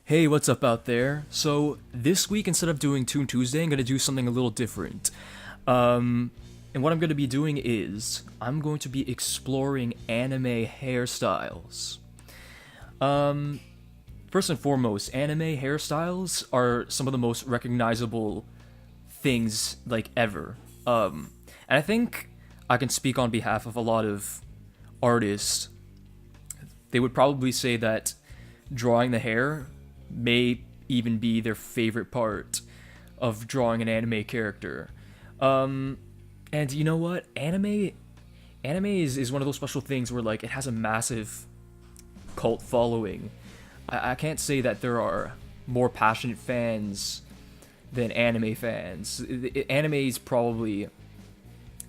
Hey, what's up out there? So, this week, instead of doing Toon Tuesday, I'm going to do something a little different. And what I'm going to be doing is, I'm going to be exploring anime hairstyles. First and foremost, anime hairstyles are some of the most recognizable things, like, ever. And I think I can speak on behalf of a lot of artists. They would probably say that drawing the hair may even be their favorite part of drawing an anime character. And you know what? Anime is one of those special things where, like, it has a massive cult following. I can't say that there are more passionate fans than anime fans. Anime is probably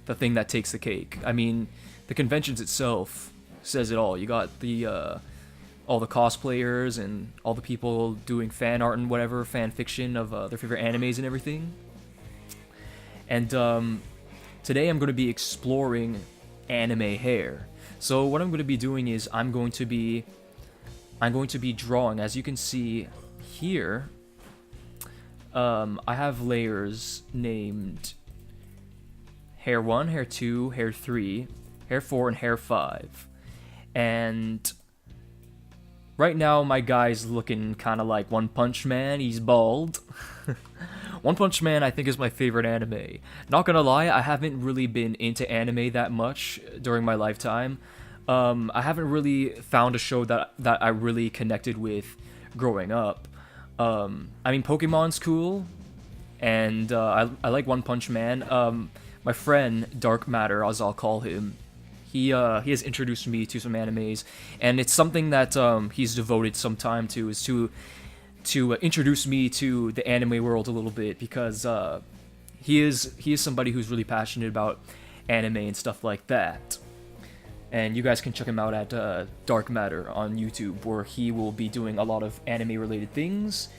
the thing that takes the cake. I mean, the conventions itself says it all. You got the all the cosplayers and all the people doing fan art and whatever, fan fiction of their favorite animes and everything. And today I'm going to be exploring anime hair. So what I'm going to be doing is I'm going to be drawing. As you can see here, I have layers named hair 1, hair 2, hair 3, hair 4, and hair 5. And right now, my guy's looking kind of like One Punch Man. He's bald. One Punch Man, I think, is my favorite anime. Not gonna lie, I haven't really been into anime that much during my lifetime. I haven't really found a show that I really connected with growing up. I mean, Pokemon's cool, and I like One Punch Man. My friend, Dark Matter, as I'll call him, he has introduced me to some animes, and it's something that he's devoted some time to, is to introduce me to the anime world a little bit, because he is somebody who's really passionate about anime and stuff like that. And you guys can check him out at Dark Matter on YouTube, where he will be doing a lot of anime related things.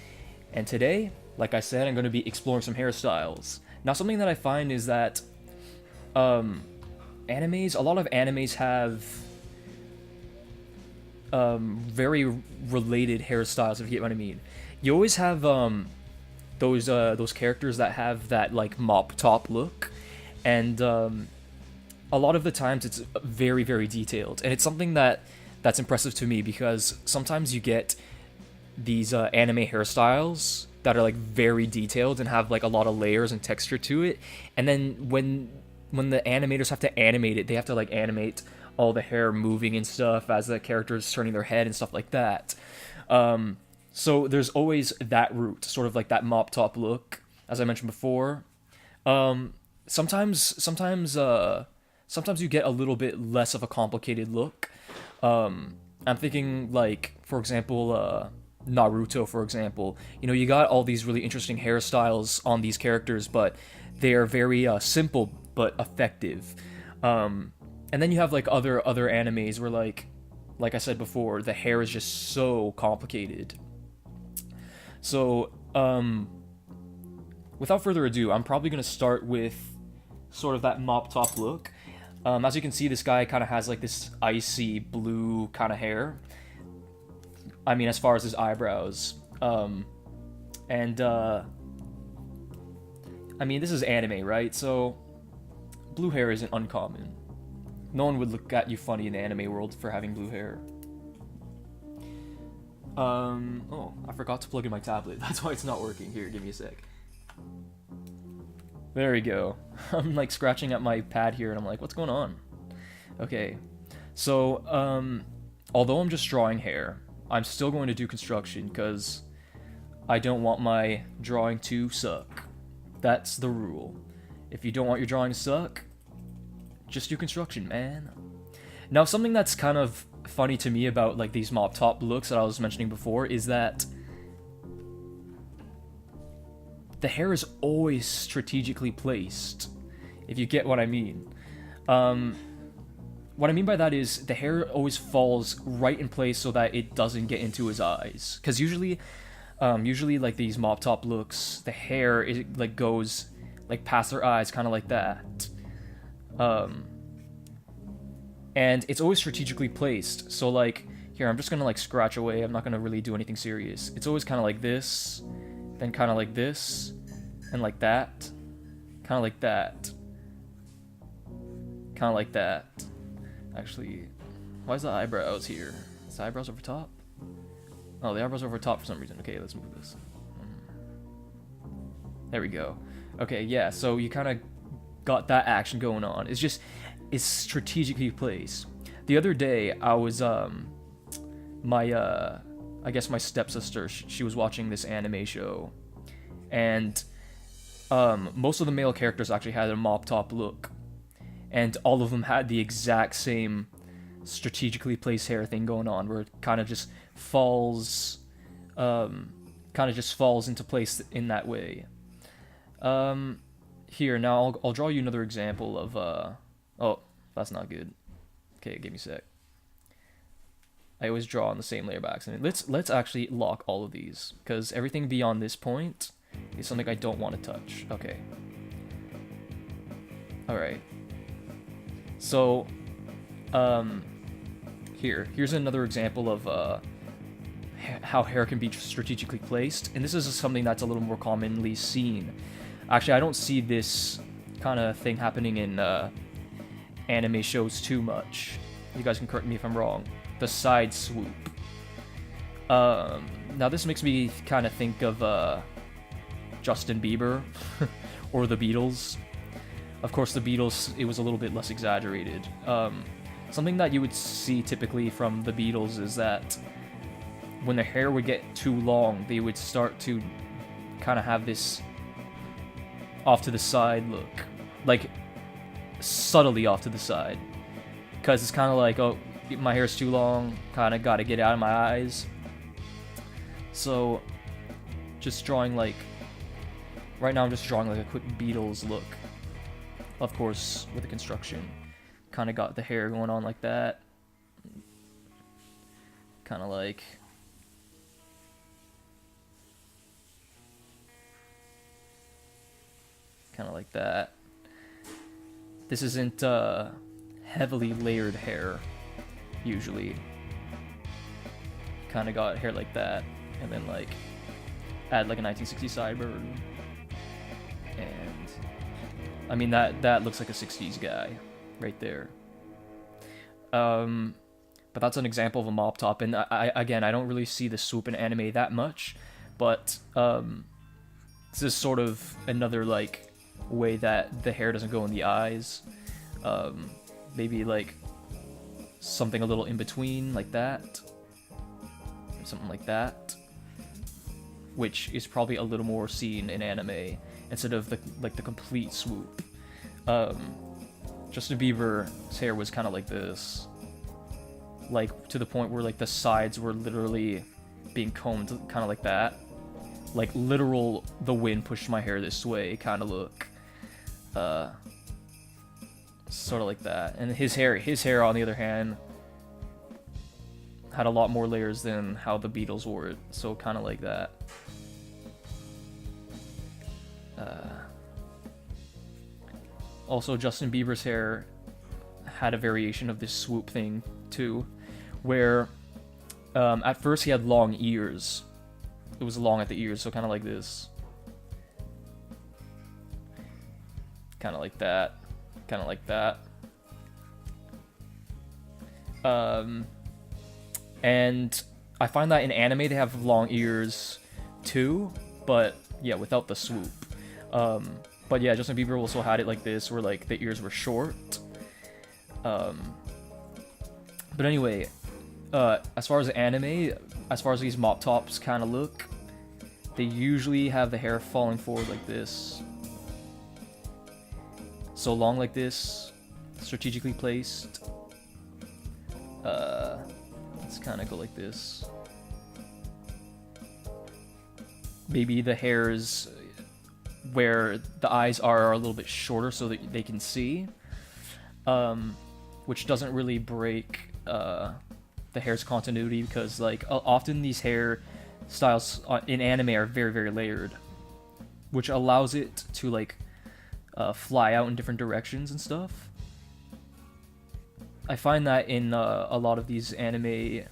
And today, like I said, I'm going to be exploring some hairstyles. Now, something that I find is that a lot of animes have very related hairstyles, if you get what I mean. You always have those characters that have that, like, mop top look, and a lot of the times it's very, very detailed, and it's something that's impressive to me, because sometimes you get these anime hairstyles that are, like, very detailed and have, like, a lot of layers and texture to it, and then when the animators have to animate it, they have to, like, animate all the hair moving and stuff as the character is turning their head and stuff like that. So there's always that route, sort of like that mop top look, as I mentioned before. Sometimes you get a little bit less of a complicated look. I'm thinking, like, for example, Naruto, for example. You know, you got all these really interesting hairstyles on these characters, but they are very simple but effective. And then you have, like, other animes where, like I said before, the hair is just so complicated. So, without further ado, I'm probably going to start with sort of that mop top look. As you can see, this guy kind of has, like, this icy blue kind of hair. I mean, as far as his eyebrows. I mean, this is anime, right? So, blue hair isn't uncommon. No one would look at you funny in the anime world for having blue hair. Oh, I forgot to plug in my tablet. That's why it's not working. Here, give me a sec. There we go. I'm, like, scratching at my pad here, and I'm like, what's going on? Okay. So, although I'm just drawing hair, I'm still going to do construction, because I don't want my drawing to suck. That's the rule. If you don't want your drawing to suck, just do construction, man. Now, something that's kind of funny to me about, like, these mop top looks that I was mentioning before is that the hair is always strategically placed, if you get what I mean. What I mean by that is the hair always falls right in place so that it doesn't get into his eyes. Because usually, like, these mop top looks, the hair, it, like, goes, like, past their eyes, kind of like that. And it's always strategically placed. So, like, Here, I'm just gonna like scratch away. I'm not gonna really do anything serious. It's always kind of like this, then kind of like this, and like that, kind of like that, kind of like that. Actually, why is the eyebrows here? Is the eyebrows over top? Oh, the eyebrows over top for some reason. Okay, let's move this. There we go. Okay, yeah, so you kind of got that action going on. It's strategically placed. The other day, I was, I guess my stepsister, she was watching this anime show, and most of the male characters actually had a mop top look, and all of them had the exact same strategically placed hair thing going on, where it kind of just falls into place in that way. Here, now I'll draw you another example of, oh, that's not good. Okay, give me a sec. I always draw on the same layer by accident. Let's actually lock all of these, because everything beyond this point is something I don't want to touch. Okay. Alright. So, here's another example of, how hair can be strategically placed, and this is something that's a little more commonly seen. Actually, I don't see this kind of thing happening in anime shows too much. You guys can correct me if I'm wrong. The side swoop. Now this makes me kind of think of Justin Bieber or the Beatles. Of course, the Beatles, it was a little bit less exaggerated. Something that you would see typically from the Beatles is that when their hair would get too long, they would start to kind of have this off to the side look, like subtly off to the side, because it's kind of like, oh, my hair's too long, kind of got to get out of my eyes. So just drawing like, right now I'm just drawing like a quick Beatles look, of course with the construction. Kind of got the hair going on like that, kind of like that. This isn't heavily layered hair, usually. Kind of got hair like that, and then like add like a 1960s sideburn, and I mean that looks like a 60s guy right there. But that's an example of a mop top, and I don't really see the swoop in anime that much, but this is sort of another like way that the hair doesn't go in the eyes. Maybe like something a little in between, like that, something like that, which is probably a little more seen in anime instead of the complete swoop. Justin Bieber's hair was kind of like this, like to the point where like the sides were literally being combed, kind of like that, like literal the wind pushed my hair this way kind of look. Sort of like that. And his hair on the other hand had a lot more layers than how the Beatles wore it, so kind of like that. Also, Justin Bieber's hair had a variation of this swoop thing too, where at first he had long ears. It was long at the ears, so kind of like this, kind of like that, kind of like that. And I find that in anime they have long ears too, but yeah, without the swoop. But yeah, Justin Bieber also had it like this, where like the ears were short. But anyway, as far as anime, as far as these mop tops kind of look, they usually have the hair falling forward like this. So long like this, strategically placed. Let's kind of go like this. Maybe the hairs where the eyes are a little bit shorter so that they can see, which doesn't really break the hair's continuity, because like often these hair styles in anime are very, very layered, which allows it to like fly out in different directions and stuff. I find that in a lot of these anime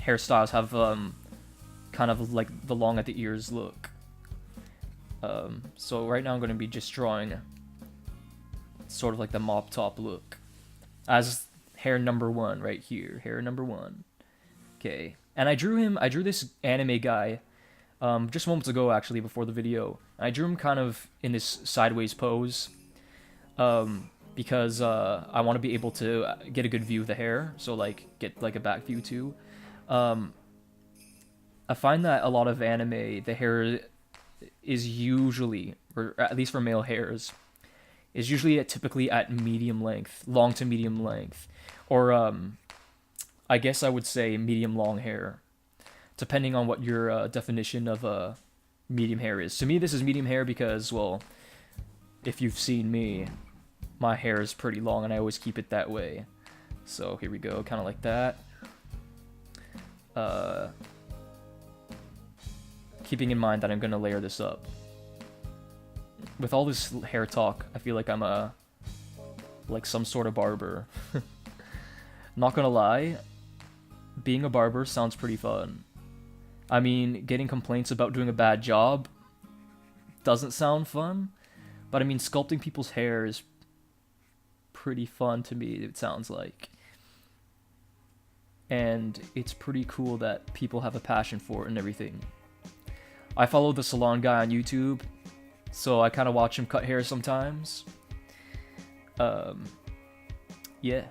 hairstyles have kind of like the long at the ears look. So right now I'm going to be just drawing sort of like the mop top look as hair number 1 right here, hair number 1. Okay, and I drew this anime guy just moments ago, actually, before the video. I drew him kind of in this sideways pose because I want to be able to get a good view of the hair, so like get like a back view too. I find that a lot of anime, the hair is usually, or at least for male hairs, is usually typically at medium length, long to medium length, or I guess I would say medium long hair, depending on what your definition of medium hair is. To me, this is medium hair because, well, if you've seen me, my hair is pretty long and I always keep it that way. So here we go, kind of like that. Keeping in mind that I'm gonna layer this up. With all this hair talk, I feel like I'm like some sort of barber. Not gonna lie, being a barber sounds pretty fun. I mean, getting complaints about doing a bad job doesn't sound fun, but I mean, sculpting people's hair is pretty fun to me, it sounds like. And it's pretty cool that people have a passion for it and everything. I follow the salon guy on YouTube, so I kind of watch him cut hair sometimes. Yeah.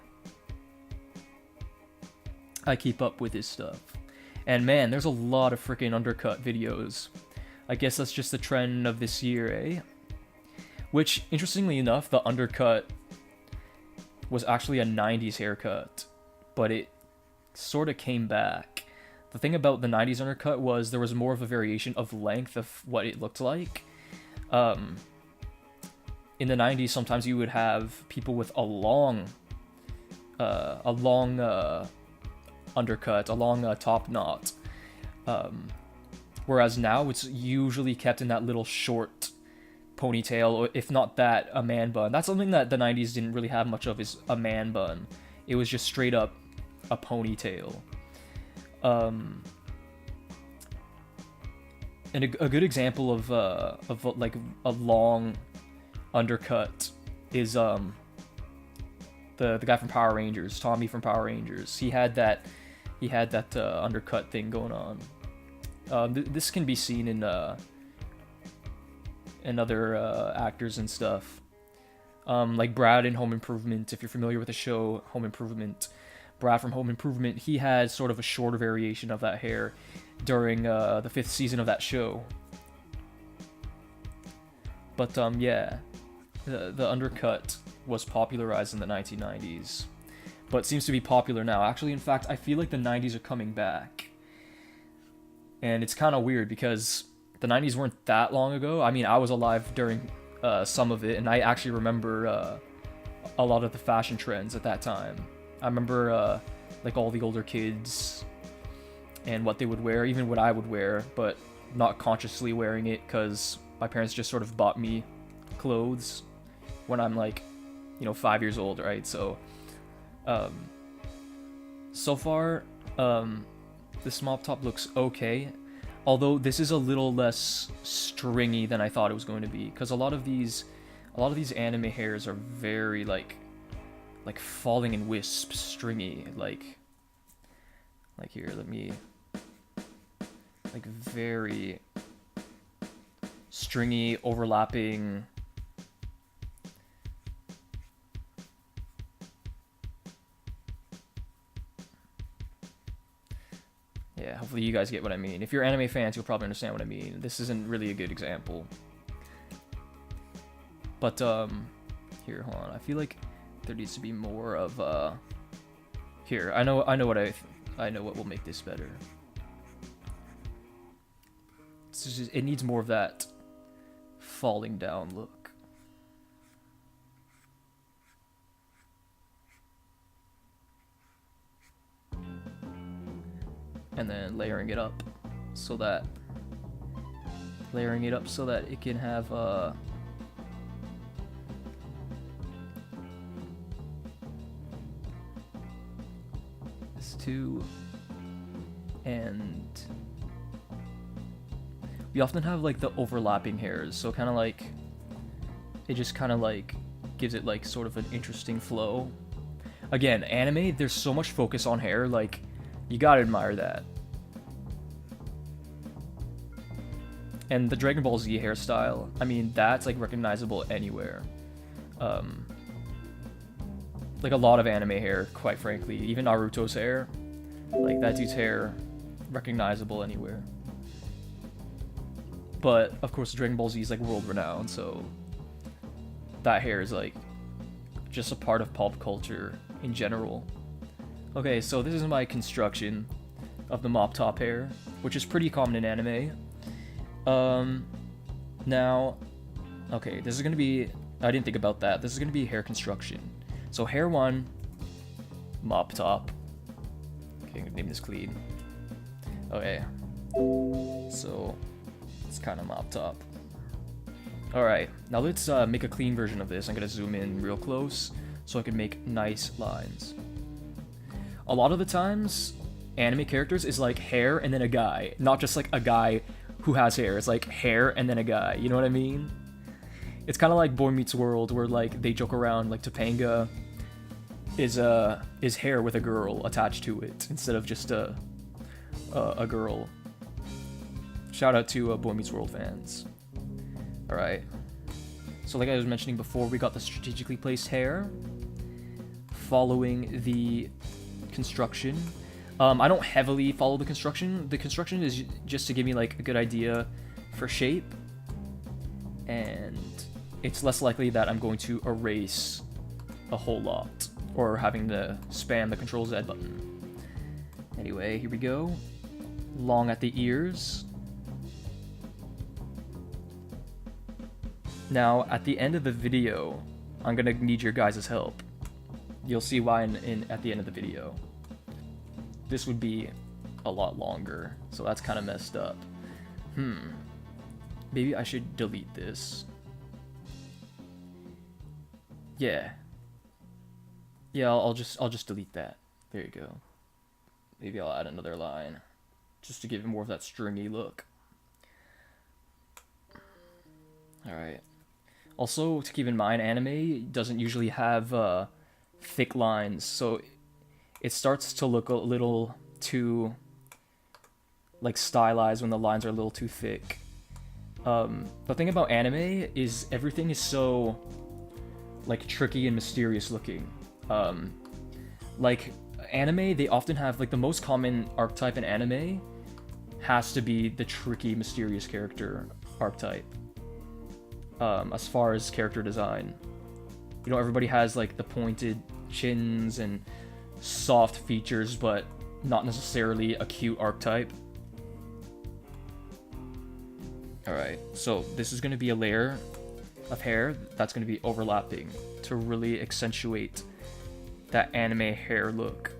I keep up with his stuff. And man, there's a lot of freaking undercut videos. I guess that's just the trend of this year, eh? Which, interestingly enough, the undercut was actually a 90s haircut, but it sort of came back. The thing about the 90s undercut was there was more of a variation of length of what it looked like. In the 90s, sometimes you would have people with a long undercut, a long top knot. Whereas now it's usually kept in that little short ponytail, or if not that, a man bun. That's something that the 90s didn't really have much of, is a man bun. It was just straight up a ponytail. And a good example of like a long undercut is the guy from Power Rangers, Tommy from Power Rangers. He had that undercut thing going on. This can be seen in other actors and stuff. Like Brad in Home Improvement, if you're familiar with the show Home Improvement. Brad from Home Improvement, he had sort of a shorter variation of that hair during the 5th season of that show. But yeah, the undercut was popularized in the 1990s, but seems to be popular now. Actually, in fact, I feel like the 90s are coming back. And it's kind of weird because the 90s weren't that long ago. I mean, I was alive during some of it, and I actually remember a lot of the fashion trends at that time. I remember like all the older kids and what they would wear, even what I would wear, but not consciously wearing it because my parents just sort of bought me clothes when I'm like, 5 years old, right? So, so far, this mop top looks okay, although this is a little less stringy than I thought it was going to be, because a lot of these anime hairs are very like falling in wisps, stringy, like here, let me, like very stringy, overlapping. Yeah, hopefully you guys get what I mean. If you're anime fans, you'll probably understand what I mean. This isn't really a good example. But, here, hold on. I feel like there needs to be more of, here, I know what will make this better. It needs more of that falling down look. And then layering it up so that it can have this too. and we often have like the overlapping hairs, so kind of like it just kind of like gives it like sort of an interesting flow. Again, anime, there's so much focus on hair, like you gotta admire that. And the Dragon Ball Z hairstyle, I mean, that's like recognizable anywhere. Like a lot of anime hair, quite frankly, even Naruto's hair, like that dude's hair, recognizable anywhere. But of course, Dragon Ball Z is like world renowned, so that hair is like just a part of pop culture in general. Okay, so this is my construction of the mop top hair, which is pretty common in anime. Now, okay, this is gonna be, I didn't think about that. This is gonna be hair construction. So hair 1, mop top. Okay, I'm gonna name this clean. Okay, so it's kind of mop top. Alright, now let's make a clean version of this. I'm gonna zoom in real close so I can make nice lines. A lot of the times, anime characters is like hair and then a guy, not just like a guy who has hair. It's like hair and then a guy, you know what I mean? It's kind of like Boy Meets World, where like they joke around like Topanga is hair with a girl attached to it instead of just a girl. Shout out to Boy Meets World fans. All right. So like I was mentioning before, we got the strategically placed hair following the construction. I don't heavily follow the construction. The construction is just to give me like a good idea for shape, and it's less likely that I'm going to erase a whole lot or having to spam the Control Z button. Anyway, here we go. Long at the ears. Now, at the end of the video, I'm gonna need your guys' help. You'll see why at the end of the video. This would be a lot longer, so that's kind of messed up. Maybe I should delete this. Yeah, I'll just delete that. There you go. Maybe I'll add another line, just to give it more of that stringy look. Alright. Also, to keep in mind, anime doesn't usually have thick lines, so it starts to look a little too like stylized when the lines are a little too thick. The thing about anime is everything is so like tricky and mysterious looking. Like anime, they often have like the most common archetype in anime has to be the tricky, mysterious character archetype. As far as character design, you know, everybody has like the pointed chins and soft features, but not necessarily a cute archetype. Alright, so this is going to be a layer of hair that's going to be overlapping to really accentuate that anime hair look.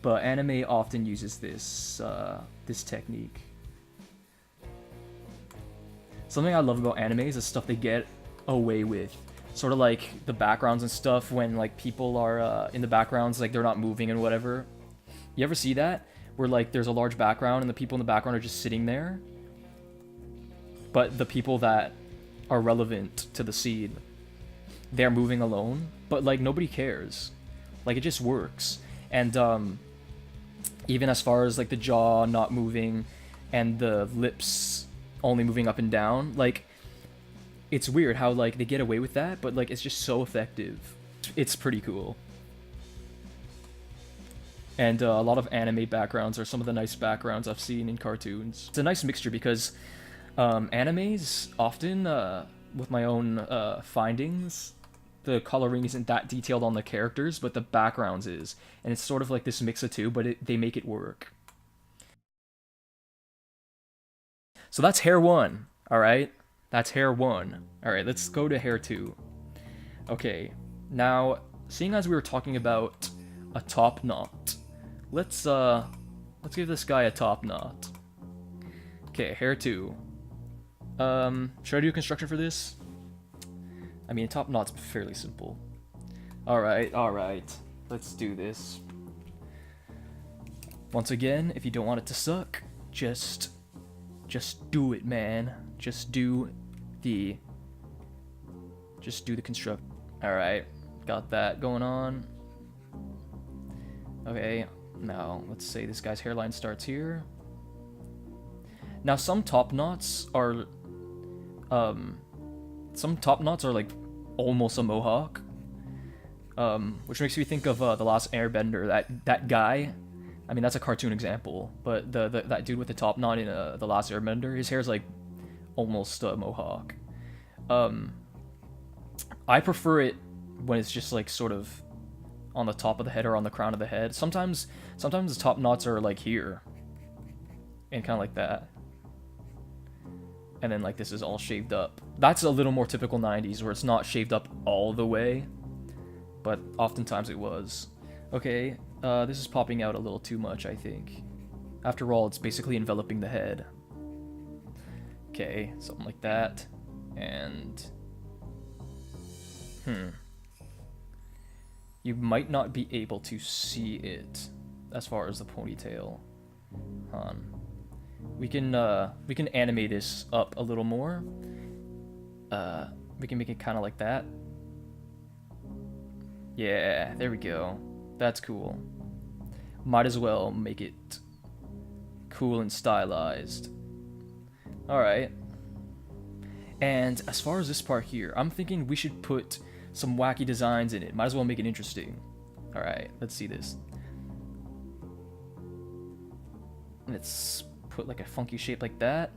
but anime often uses this technique. Something I love about anime is the stuff they get away with. Sort of like the backgrounds and stuff when like people are in the backgrounds, like they're not moving and whatever. You ever see that? Where like there's a large background and the people in the background are just sitting there. But the people that are relevant to the scene, they're moving alone. But like nobody cares. Like it just works. And even as far as like the jaw not moving and the lips only moving up and down, like it's weird how like they get away with that, but like it's just so effective. It's pretty cool. And a lot of anime backgrounds are some of the nice backgrounds I've seen in cartoons. It's a nice mixture because animes often, with my own findings, the coloring isn't that detailed on the characters, but the backgrounds is. And it's sort of like this mix of two, but they make it work. So that's hair 1, alright? That's hair 1. Alright, let's go to hair 2. Okay, now, seeing as we were talking about a top knot, let's give this guy a top knot. Okay, hair 2. Should I do construction for this? I mean, top knot's fairly simple. Alright, let's do this. Once again, if you don't want it to suck, just do it, man. Just do the construct. Alright, got that going on. Okay, now let's say this guy's hairline starts here. Now some top knots are like almost a mohawk. Which makes me think of The Last Airbender, that guy. I mean, that's a cartoon example, but that dude with the top knot in The Last Airbender, his hair's like almost a mohawk. I prefer it when it's just like sort of on the top of the head or on the crown of the head. Sometimes the top knots are like here, and kind of like that. And then like this is all shaved up. That's a little more typical 90s, where it's not shaved up all the way, but oftentimes it was. Okay, this is popping out a little too much, I think. After all, it's basically enveloping the head. Okay, something like that. And... you might not be able to see it as far as the ponytail. We can animate this up a little more. We can make it kind of like that. Yeah, there we go. That's cool. Might as well make it cool and stylized. Alright. And as far as this part here, I'm thinking we should put some wacky designs in it. Might as well make it interesting. Alright, let's see this. Let's put like a funky shape like that.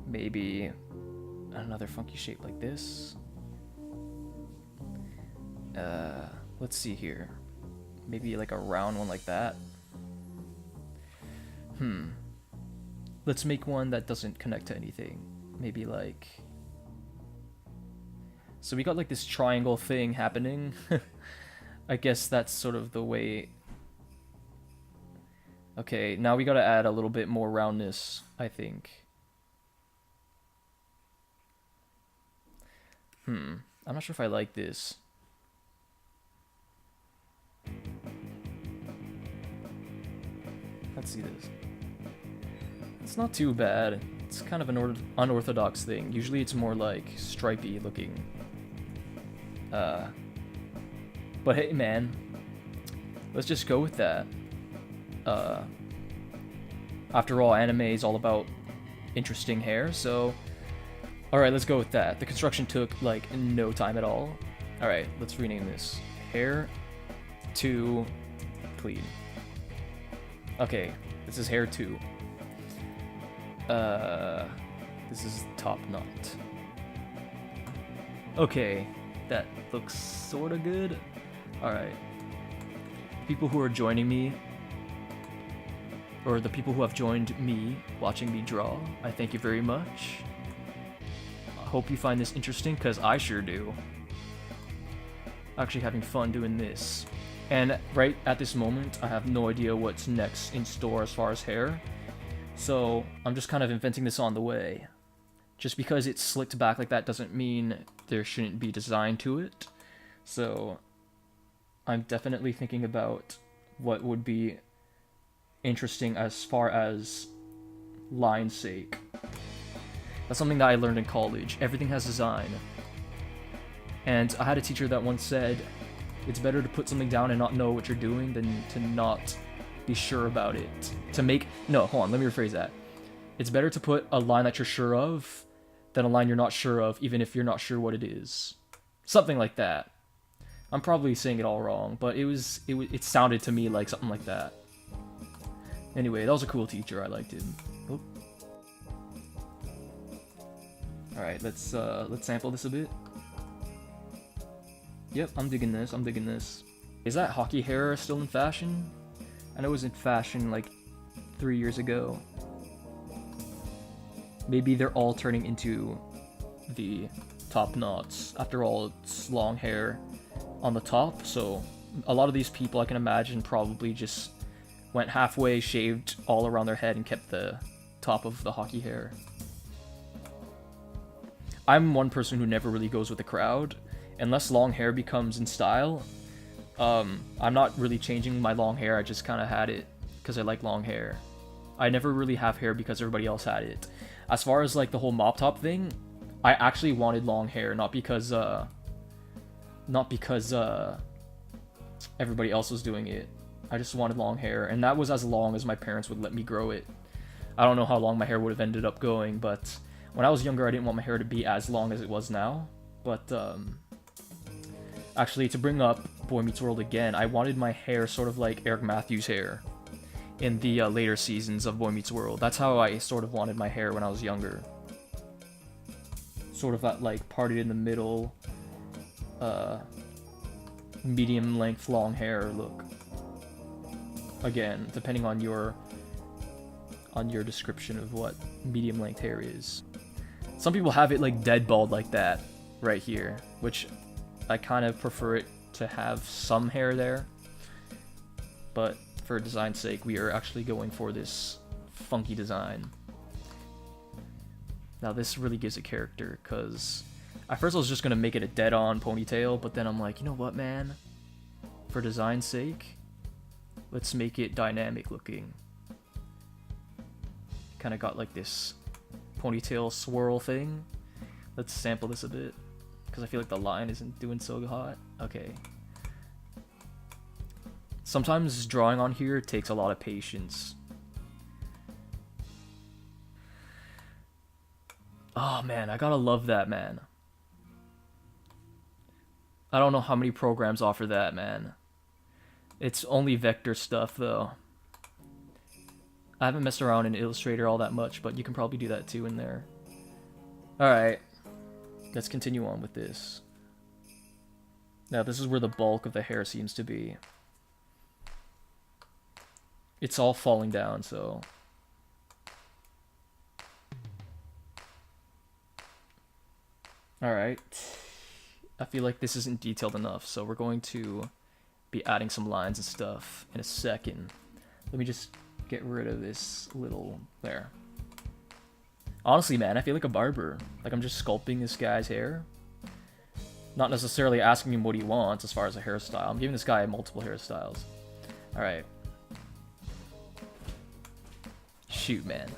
Maybe another funky shape like this. Let's see here. Maybe like a round one like that. Let's make one that doesn't connect to anything. Maybe like... So we got like this triangle thing happening. I guess that's sort of the way... Okay, now we gotta add a little bit more roundness, I think. I'm not sure if I like this. Let's see this. It's not too bad. It's kind of an unorthodox thing. Usually it's more like stripey looking. But hey man, let's just go with that. After all, anime is all about interesting hair, so... Alright, let's go with that. The construction took, like, no time at all. Alright, let's rename this. Hair 2 Clean. Okay, this is hair 2. This is top knot. Okay, that looks sorta good. Alright. People who are joining me, or the people who have joined me watching me draw, I thank you very much. I hope you find this interesting, because I sure do. Actually having fun doing this. And right at this moment, I have no idea what's next in store as far as hair. So I'm just kind of inventing this on the way. Just because it's slicked back like that doesn't mean there shouldn't be design to it. So I'm definitely thinking about what would be interesting as far as line's sake. That's something that I learned in college. Everything has design. And I had a teacher that once said, it's better to put something down and not know what you're doing than to not be sure about it. No, hold on, let me rephrase that. It's better to put a line that you're sure of than a line you're not sure of, even if you're not sure what it is. Something like that. I'm probably saying it all wrong, but it sounded to me like something like that. Anyway, that was a cool teacher. I liked him. Oh. All right, let's sample this a bit. Yep, I'm digging this. I'm digging this. Is that hockey hair still in fashion? I know it was in fashion like 3 years ago. Maybe they're all turning into the top knots. After all, it's long hair on the top, so a lot of these people I can imagine probably just went halfway, shaved all around their head, and kept the top of the hockey hair. I'm one person who never really goes with the crowd. Unless long hair becomes in style, I'm not really changing my long hair. I just kind of had it because I like long hair. I never really have hair because everybody else had it. As far as like the whole mop top thing, I actually wanted long hair, not because everybody else was doing it. I just wanted long hair, and that was as long as my parents would let me grow it. I don't know how long my hair would have ended up going, but when I was younger, I didn't want my hair to be as long as it was now. But actually, to bring up Boy Meets World again, I wanted my hair sort of like Eric Matthews' hair in the later seasons of Boy Meets World. That's how I sort of wanted my hair when I was younger. Sort of that like parted in the middle, medium length long hair look. Again, depending on your description of what medium length hair is. Some people have it like dead bald like that right here, which I kind of prefer it to have some hair there. But for design's sake, we are actually going for this funky design. Now this really gives a character, because at first I was just going to make it a dead-on ponytail, but then I'm like, you know what, man? For design's sake, let's make it dynamic looking. Kind of got like this ponytail swirl thing. Let's sample this a bit, because I feel like the line isn't doing so hot. Okay. Sometimes drawing on here takes a lot of patience. Oh man, I gotta love that, man. I don't know how many programs offer that, man. It's only vector stuff, though. I haven't messed around in Illustrator all that much, but you can probably do that too in there. Alright, let's continue on with this. Now, this is where the bulk of the hair seems to be. It's all falling down, so... Alright. I feel like this isn't detailed enough, so we're going to be adding some lines and stuff in a second. Let me just get rid of this little... There. Honestly, man, I feel like a barber. Like, I'm just sculpting this guy's hair. Not necessarily asking him what he wants as far as a hairstyle. I'm giving this guy multiple hairstyles. Alright. Shoot, man.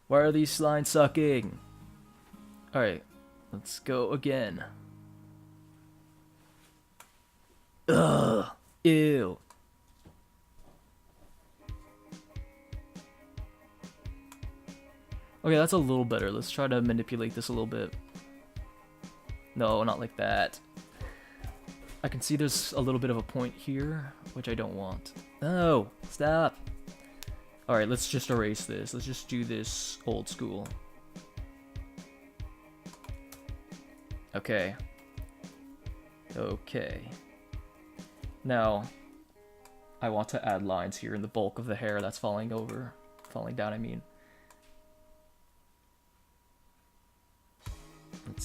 Why are these lines sucking? Alright, let's go again. Ugh, ew. Okay, that's a little better. Let's try to manipulate this a little bit. No, not like that. I can see there's a little bit of a point here, which I don't want. Oh, stop. Alright, let's just erase this. Let's just do this old school. Okay. Okay. Now, I want to add lines here in the bulk of the hair that's falling over. Falling down, I mean.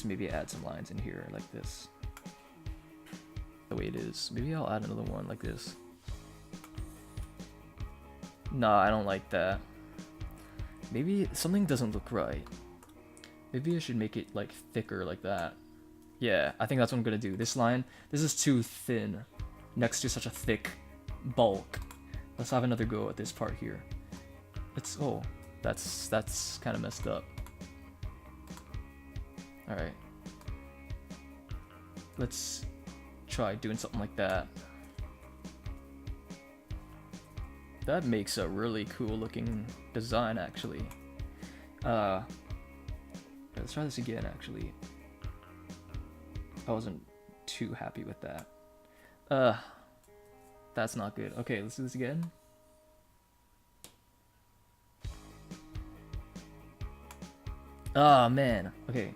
Let's maybe add some lines in here like this. The way it is. Maybe I'll add another one like this. Nah, I don't like that. Maybe something doesn't look right. Maybe I should make it like thicker like that. Yeah, I think that's what I'm gonna do. This line, this is too thin next to such a thick bulk. Let's have another go at this part here. It's, oh, that's kind of messed up. All right. Let's try doing something like that. That makes a really cool looking design, actually. Let's try this again, actually. I wasn't too happy with that. That's not good. Okay, let's do this again. Ah, man. Okay.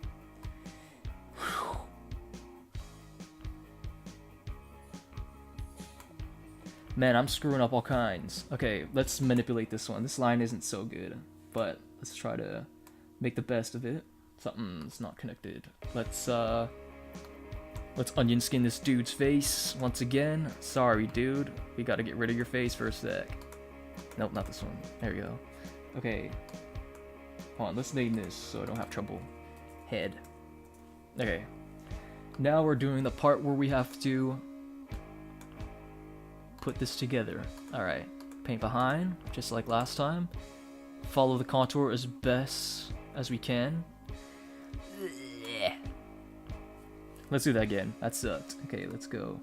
Man, I'm screwing up all kinds. Okay, let's manipulate this one. This line isn't so good, but let's try to make the best of it. Something's not connected. Let's onion skin this dude's face once again. Sorry, dude. We gotta get rid of your face for a sec. Nope, not this one. There we go. Okay. Hold on, let's name this so I don't have trouble. Head. Okay. Now we're doing the part where we have to put this together. Alright. Paint behind, just like last time. Follow the contour as best as we can. Let's do that again. That sucked. Okay, let's go.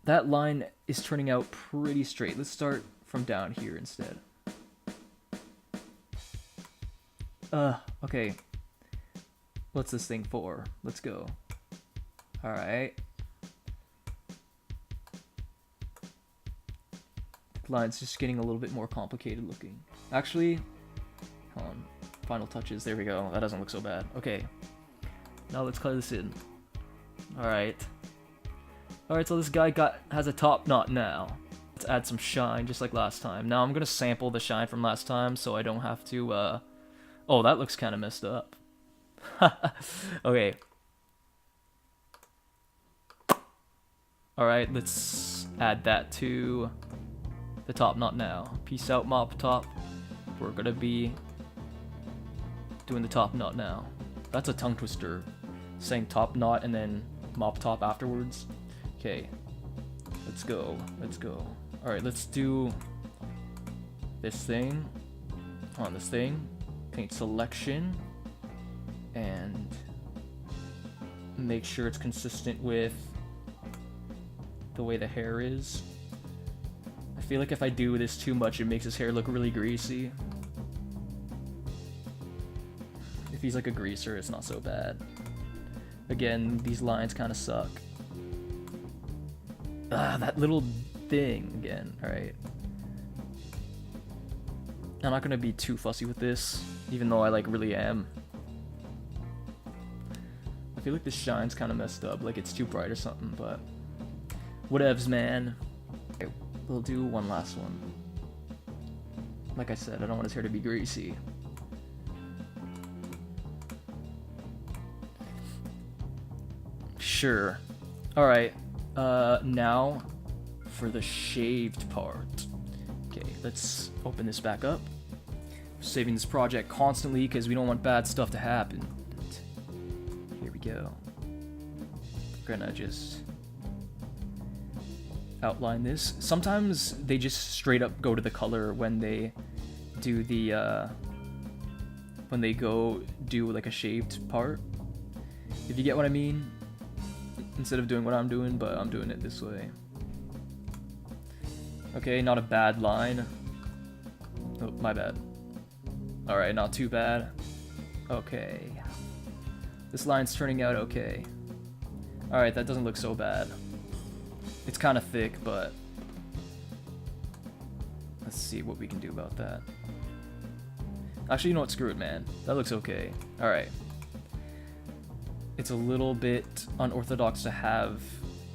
That line is turning out pretty straight. Let's start from down here instead. Okay. What's this thing for? Let's go. Alright. The line's just getting a little bit more complicated looking. Actually, hold on. Final touches. There we go. That doesn't look so bad. Okay. Now let's color this in. Alright. Alright, so this guy has a top knot now. Let's add some shine, just like last time. Now I'm gonna sample the shine from last time, so I don't have to, Oh, that looks kind of messed up. Okay. Alright, let's add that to the top knot now. Peace out, mop top. We're gonna be doing the top knot now. That's a tongue twister, saying top knot and then mop top afterwards. Okay, let's go. Let's go. All right, let's do this thing on this thing. Paint selection and make sure it's consistent with the way the hair is. I feel like if I do this too much, it makes his hair look really greasy. If he's like a greaser, it's not so bad. Again, these lines kind of suck. Ah, that little thing again. Alright. I'm not gonna be too fussy with this, even though I like really am. I feel like this shine's kind of messed up, like it's too bright or something, but whatevs, man. Okay, we'll do one last one. Like I said, I don't want his hair to be greasy. Sure. Alright, now for the shaved part. Okay, let's open this back up. We're saving this project constantly because we don't want bad stuff to happen. Here we go. We're gonna just outline this. Sometimes they just straight up go to the color when they do the, when they go do like a shaved part. If you get what I mean. Instead of doing what I'm doing, but I'm doing it this way. Okay, not a bad line. Oh, my bad. Alright, not too bad. Okay. This line's turning out okay. Alright, that doesn't look so bad. It's kind of thick, but let's see what we can do about that. Actually, you know what? Screw it, man. That looks okay. Alright. It's a little bit unorthodox to have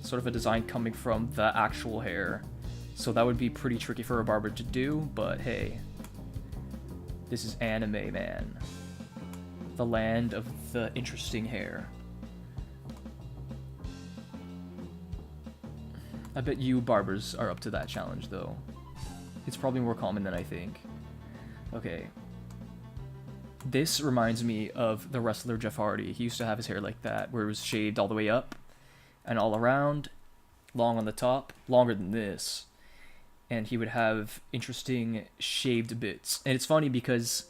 sort of a design coming from the actual hair. So that would be pretty tricky for a barber to do, but hey. This is anime, man. The land of the interesting hair. I bet you barbers are up to that challenge, though. It's probably more common than I think. Okay. This reminds me of the wrestler Jeff Hardy. He used to have his hair like that, where it was shaved all the way up and all around, long on the top, longer than this. And he would have interesting shaved bits. And it's funny because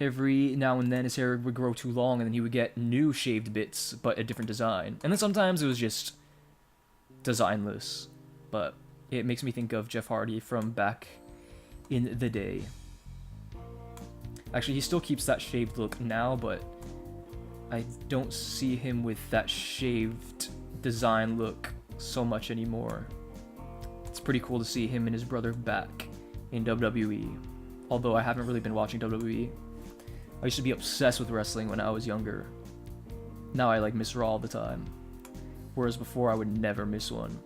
every now and then his hair would grow too long and then he would get new shaved bits, but a different design. And then sometimes it was just designless. But it makes me think of Jeff Hardy from back in the day. Actually, he still keeps that shaved look now, but I don't see him with that shaved design look so much anymore. It's pretty cool to see him and his brother back in WWE. Although I haven't really been watching WWE. I used to be obsessed with wrestling when I was younger. Now I like miss Raw all the time. Whereas before I would never miss one.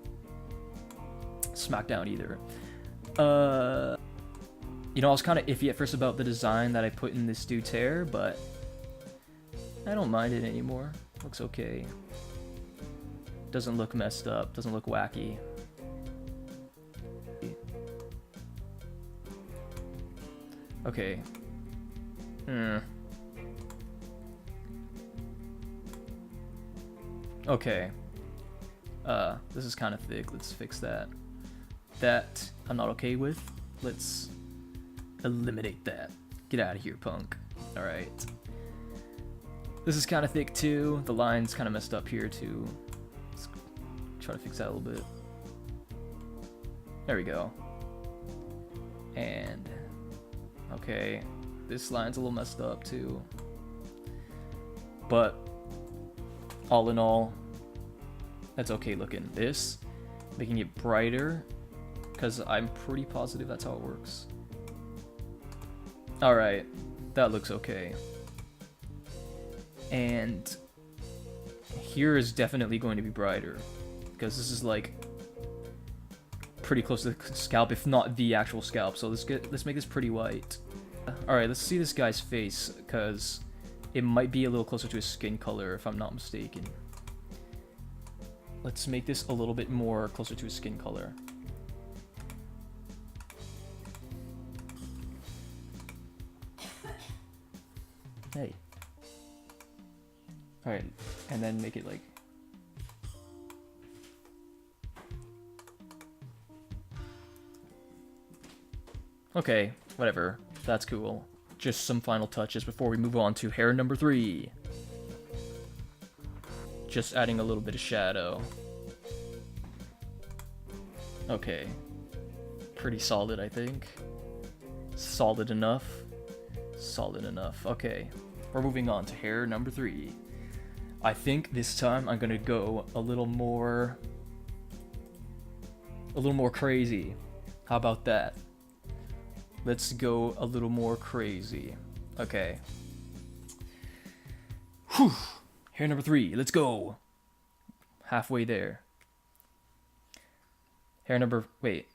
SmackDown either. You know, I was kind of iffy at first about the design that I put in this dude's hair, but I don't mind it anymore. Looks okay. Doesn't look messed up, doesn't look wacky. Okay. Okay. This is kind of thick. Let's fix that. That I'm not okay with. Let's eliminate that. Get out of here, punk. Alright. This is kind of thick too. The line's kind of messed up here too. Let's try to fix that a little bit. There we go. And okay, this line's a little messed up too. But all in all, that's okay looking. This, making it brighter, because I'm pretty positive that's how it works. Alright, that looks okay. And here is definitely going to be brighter, because this is like pretty close to the scalp, if not the actual scalp. So let's make this pretty white. Alright, let's see this guy's face, because it might be a little closer to his skin color if I'm not mistaken. Let's make this a little bit more closer to his skin color. Hey. Alright, and then make it like... Okay, whatever. That's cool. Just some final touches before we move on to hair number 3. Just adding a little bit of shadow. Okay. Pretty solid, I think. Solid enough. Solid enough. Okay. We're moving on to hair number 3. I think this time I'm gonna go a little more crazy. How about that? Let's go a little more crazy. Okay. Whew. Hair number 3. Let's go. Halfway there. Hair number... Wait.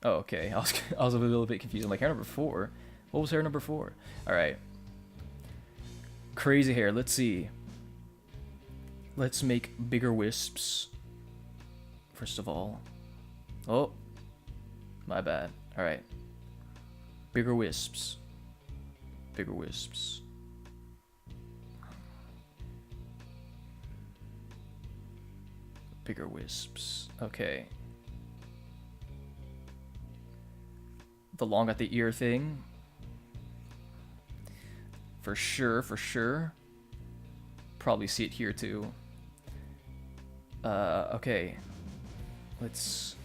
Oh, okay. I was a little bit confused. I'm like, hair number 4? What was hair number 4? Alright. Crazy hair. Let's see. Let's make bigger wisps. First of all. Oh. My bad. Alright. Bigger wisps. Bigger wisps. Bigger wisps. Okay. The long at the ear thing. For sure, for sure. Probably see it here too. Okay. Let's...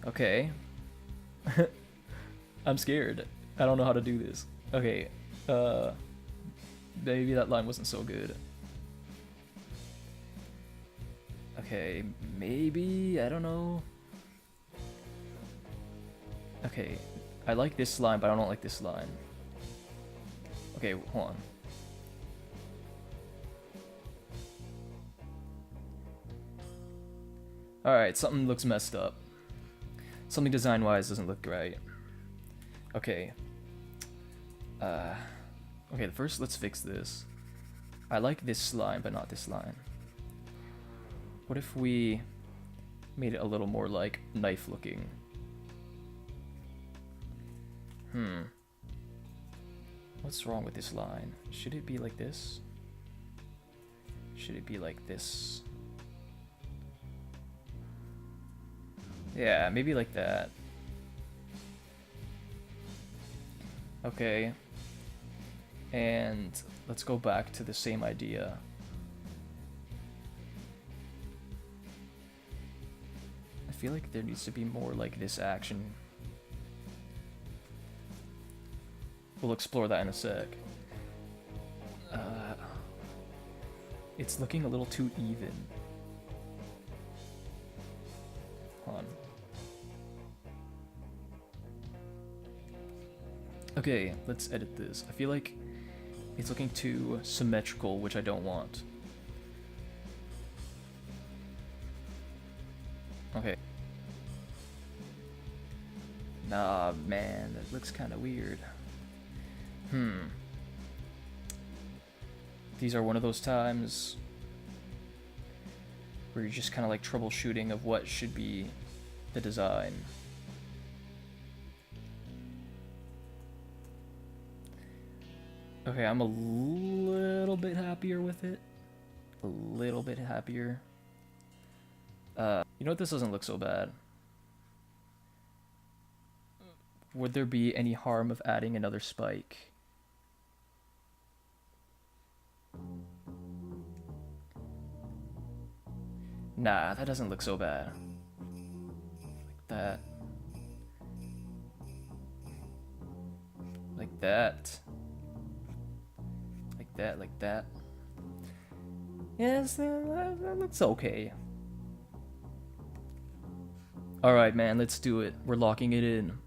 Okay. I'm scared. I don't know how to do this. Okay. Maybe that line wasn't so good. Okay, maybe, I don't know. Okay, I like this line, but I don't like this line. Okay, hold on. Alright, something looks messed up. Something design-wise doesn't look right. Okay. Okay, first let's fix this. I like this line, but not this line. What if we made it a little more like knife looking? What's wrong with this line? Should it be like this? Should it be like this? Yeah, maybe like that. Okay. And let's go back to the same idea. I feel like there needs to be more like this action. We'll explore that in a sec. It's looking a little too even. Hold on. Okay, let's edit this. I feel like it's looking too symmetrical, which I don't want. Okay. Nah, man, that looks kind of weird. These are one of those times where you're just kind of like troubleshooting of what should be the design. Okay, I'm a little bit happier with it. A little bit happier. You know what? This doesn't look so bad. Would there be any harm of adding another spike? Nah, that doesn't look so bad. Like that. Like that. Like that, like that. Yes, that looks okay. Alright, man, let's do it. We're locking it in.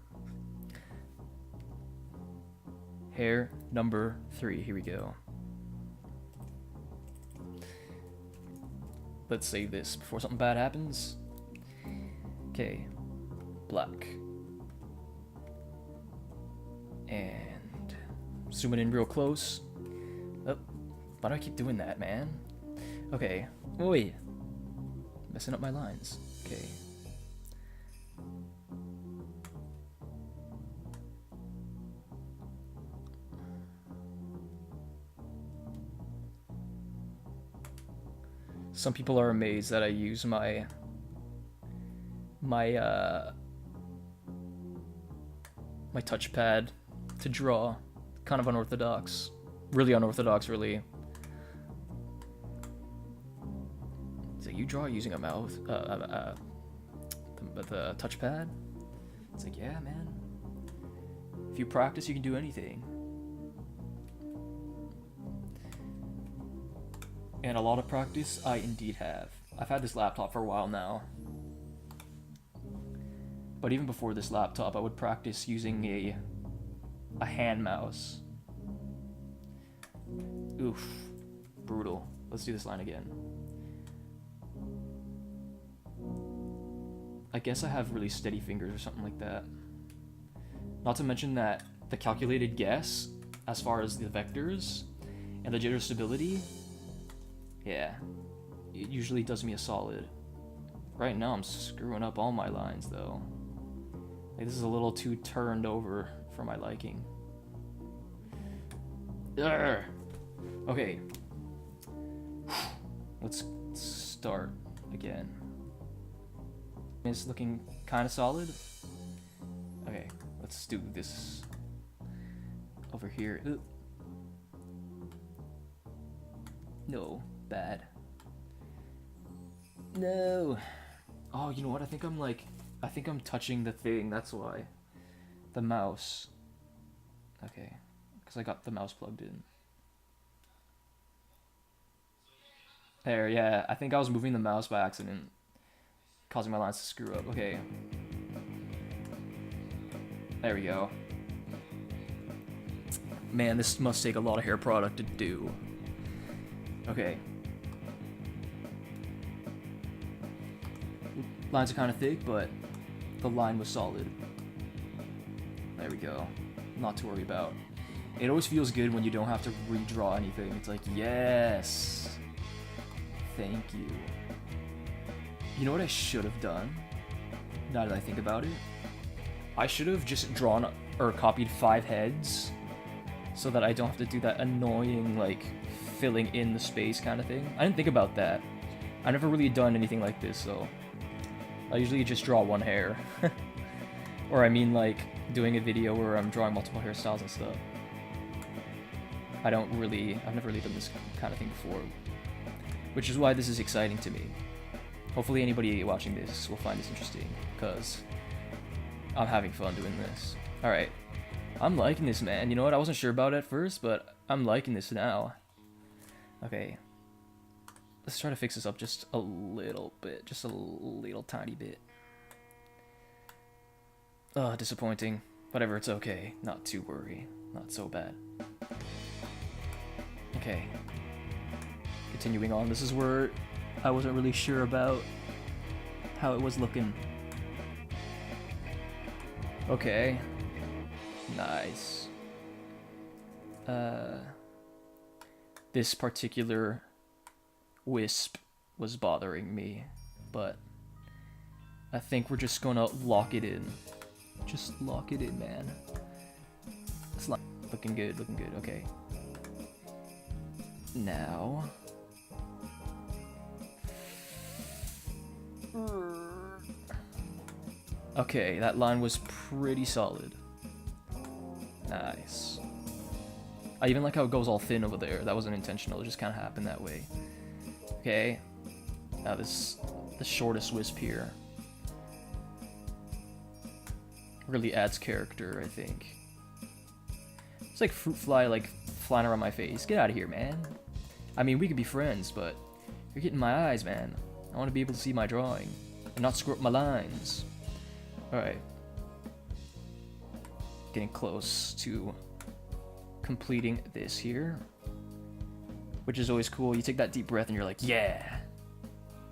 Hair number 3. Here we go. Let's save this before something bad happens. Okay. Black. And zooming in real close. Oh, why do I keep doing that, man? Okay. Oh, wait. Messing up my lines. Okay. Some people are amazed that I use my touchpad to draw. Kind of unorthodox. Really unorthodox, really. So you draw using a mouse, the touchpad? It's like, yeah, man. If you practice, you can do anything. And a lot of practice, I indeed have. I've had this laptop for a while now. But even before this laptop, I would practice using a hand mouse. Oof. Brutal. Let's do this line again. I guess I have really steady fingers or something like that. Not to mention that the calculated guess, as far as the vectors, and the jitter stability, yeah, it usually does me a solid. Right now I'm screwing up all my lines though. Like, this is a little too turned over for my liking. Urgh. Okay. Let's start again. It's looking kind of solid. Okay, let's do this over here. Ooh. No, bad. No. Oh, you know what? I think I'm touching the thing. That's why. The mouse. Okay, because I got the mouse plugged in. There, yeah. I think I was moving the mouse by accident, causing my lines to screw up. Okay. There we go. Man, this must take a lot of hair product to do. Okay. Lines are kind of thick, but the line was solid. There we go. Not to worry about. It always feels good when you don't have to redraw anything. It's like, yes! Thank you. You know what I should have done? Now that I think about it? I should have just drawn or copied 5 heads so that I don't have to do that annoying, like, filling in the space kind of thing. I didn't think about that. I've never really done anything like this, so I usually just draw one hair. Or I mean, like, doing a video where I'm drawing multiple hairstyles and stuff. I've never really done this kind of thing before, which is why this is exciting to me. Hopefully anybody watching this will find this interesting, because I'm having fun doing this. Alright, I'm liking this, man. You know what, I wasn't sure about it at first, but I'm liking this now. Okay, let's try to fix this up just a little bit, just a little tiny bit. Disappointing. Whatever, it's okay. Not to worry. Not so bad. Okay. Continuing on, this is where I wasn't really sure about how it was looking. Okay. Nice. This particular wisp was bothering me, but I think we're just gonna lock it in. Just lock it in, man. It's like looking good, okay. Now... Okay, that line was pretty solid. Nice. I even like how it goes all thin over there. That wasn't intentional, it just kind of happened that way. Okay. Now the shortest wisp here really adds character, I think. It's like fruit fly, like, flying around my face. Get out of here, man. I mean, we could be friends, but you're getting my eyes, man. I want to be able to see my drawing and not screw up my lines. Alright. Getting close to completing this here, which is always cool. You take that deep breath and you're like, yeah,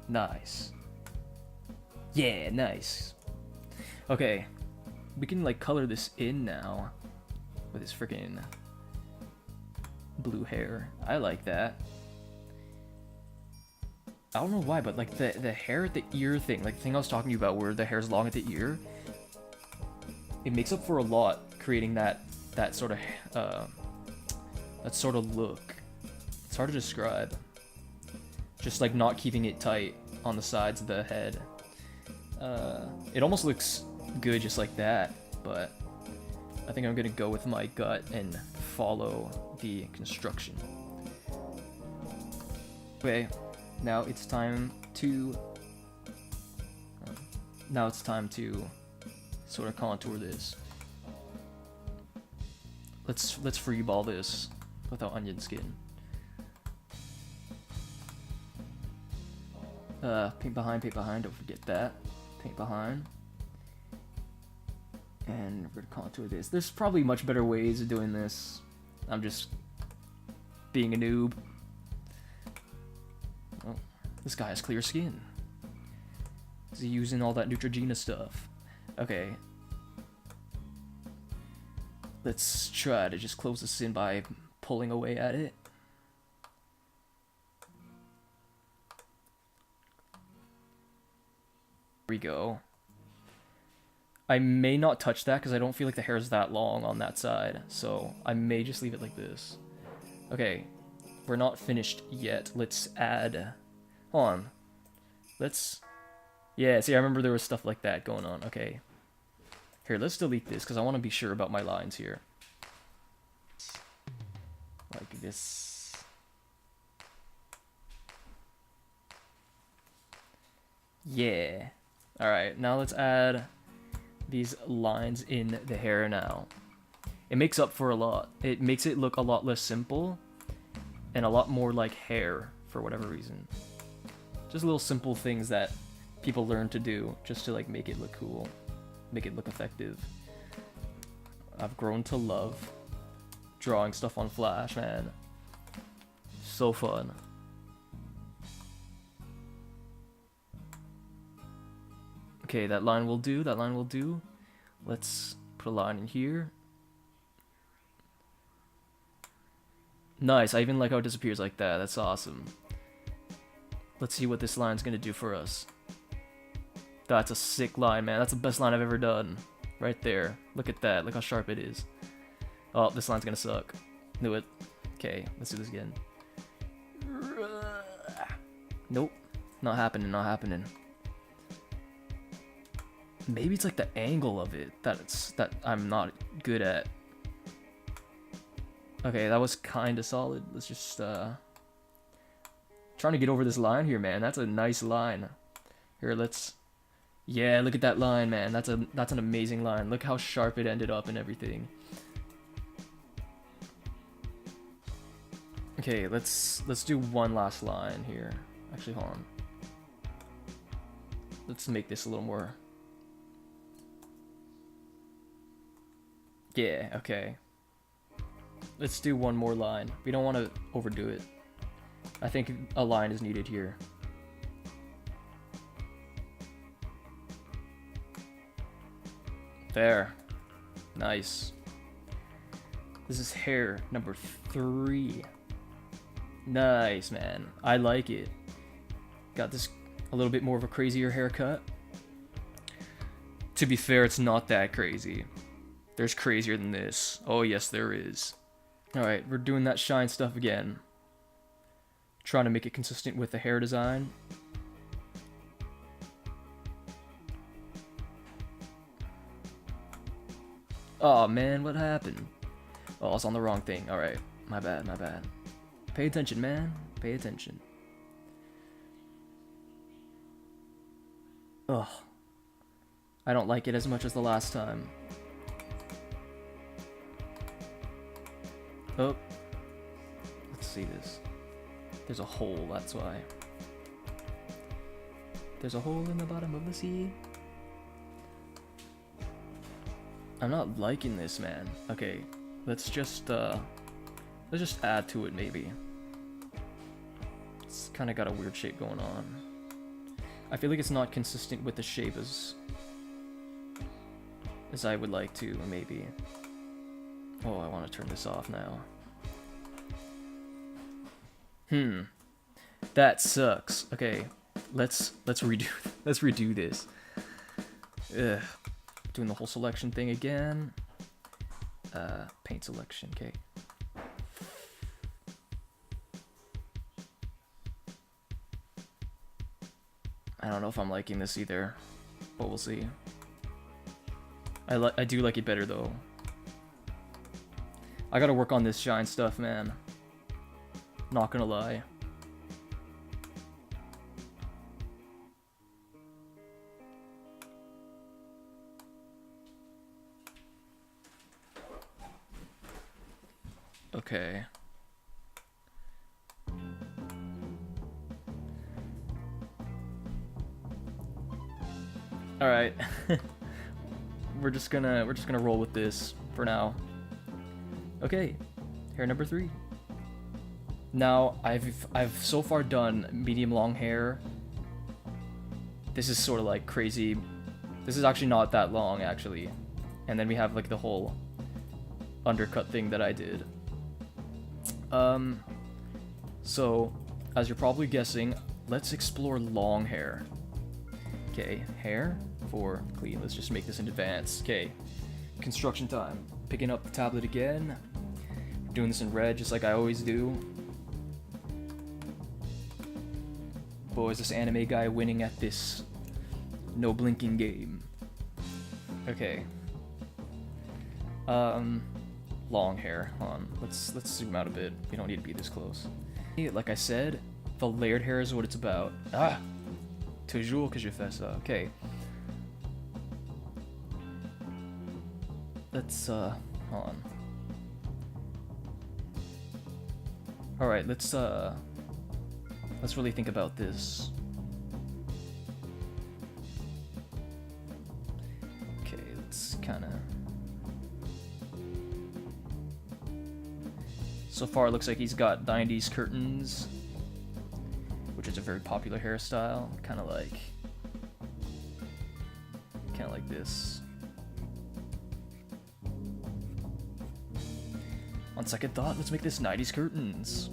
nice. Yeah, nice. Okay, we can like color this in now with his freaking blue hair. I like that. I don't know why, but like the hair at the ear thing, like the thing I was talking to you about where the hair's long at the ear, it makes up for a lot, creating that sort of look. It's hard to describe. Just like not keeping it tight on the sides of the head. It almost looks good just like that, but I think I'm gonna go with my gut and follow the construction. Okay, now it's time to sort of contour this. Let's free ball this without onion skin. Paint behind, don't forget that. Paint behind. And we're gonna contour this. There's probably much better ways of doing this. I'm just being a noob. Oh, this guy has clear skin. Is he using all that Neutrogena stuff? Okay. Let's try to just close this in by pulling away at it. There we go. I may not touch that because I don't feel like the hair is that long on that side, so I may just leave it like this. Okay, we're not finished yet. Let's add... Hold on. Let's... Yeah, see, I remember there was stuff like that going on. Okay. Here, let's delete this because I want to be sure about my lines here. Like this. Yeah. Alright, now let's add these lines in the hair now. It makes up for a lot. It makes it look a lot less simple and a lot more like hair for whatever reason. Just little simple things that people learn to do just to like make it look cool, make it look effective. I've grown to love drawing stuff on Flash, man. So fun. Okay, that line will do, that line will do. Let's put a line in here. Nice, I even like how it disappears like that. That's awesome. Let's see what this line's gonna do for us. That's a sick line, man. That's the best line I've ever done. Right there. Look at that. Look how sharp it is. Oh, this line's gonna suck. Knew it. Okay, let's do this again. Nope. Not happening, not happening. Maybe it's like the angle of it that I'm not good at. Okay, that was kinda solid. Let's just trying to get over this line here, man. That's a nice line. Here, let's yeah, look at that line, man. That's an amazing line. Look how sharp it ended up and everything. Okay, let's do one last line here. Actually, hold on. Let's make this a little more. Yeah, okay. Let's do one more line. We don't want to overdo it. I think a line is needed here. There. Nice. This is hair number 3. Nice, man. I like it. Got this a little bit more of a crazier haircut. To be fair, it's not that crazy. There's crazier than this. Oh yes, there is. Alright, we're doing that shine stuff again. Trying to make it consistent with the hair design. Oh man, what happened? Oh, I was on the wrong thing. Alright, my bad, my bad. Pay attention, man. Pay attention. Ugh. I don't like it as much as the last time. Oh. Let's see this. There's a hole, that's why. There's a hole in the bottom of the sea. I'm not liking this, man. Okay, let's just add to it, maybe. It's kind of got a weird shape going on. I feel like it's not consistent with the shape as I would like to, maybe. Oh, I want to turn this off now. That sucks. Okay, let's redo this. Ugh. Doing the whole selection thing again. Paint selection, okay. I don't know if I'm liking this either, but we'll see. I do like it better though. I gotta work on this shine stuff, man. Not gonna lie. Okay. All right. we're just gonna roll with this for now. Okay. Hair number 3. Now, I've so far done medium long hair. This is sort of like crazy. This is actually not that long actually. And then we have like the whole undercut thing that I did. So, as you're probably guessing, let's explore long hair. Okay, hair for clean. Let's just make this in advance. Okay, construction time. Picking up the tablet again. Doing this in red, just like I always do. Boy, is this anime guy winning at this no blinking game. Okay. Long hair. Hold on. Let's zoom out a bit. We don't need to be this close. Like I said, the layered hair is what it's about. Ah! Toujours que je fais ça. Okay. Let's, hold on. Alright, let's really think about this. Okay, let's kinda... So far, it looks like he's got 90s curtains, which is a very popular hairstyle. Kind of like like this. On second thought, let's make this 90s curtains.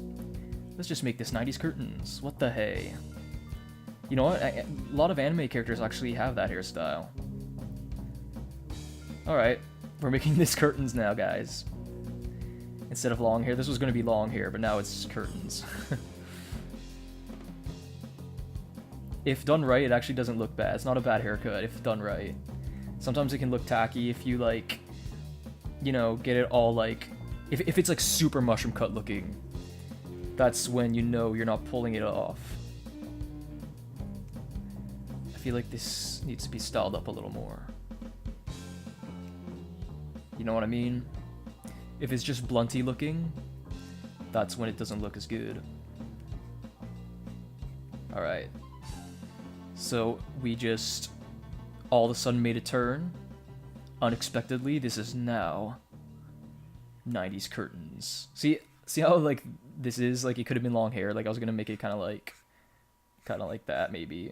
Let's just make this 90s curtains. What the hey? You know what? A lot of anime characters actually have that hairstyle. Alright, we're making this curtains now, guys. Instead of long hair. This was going to be long hair, but now it's curtains. If done right, it actually doesn't look bad. It's not a bad haircut if done right. Sometimes it can look tacky if you, like, you know, get it all, like... If it's, like, super mushroom cut looking, that's when you know you're not pulling it off. I feel like this needs to be styled up a little more. You know what I mean? If it's just blunty looking, that's when it doesn't look as good. Alright. So, we just all of a sudden made a turn. Unexpectedly, this is now 90s curtains. See how, like, this is? Like, it could have been long hair. Like, I was gonna make it kind of like that, maybe.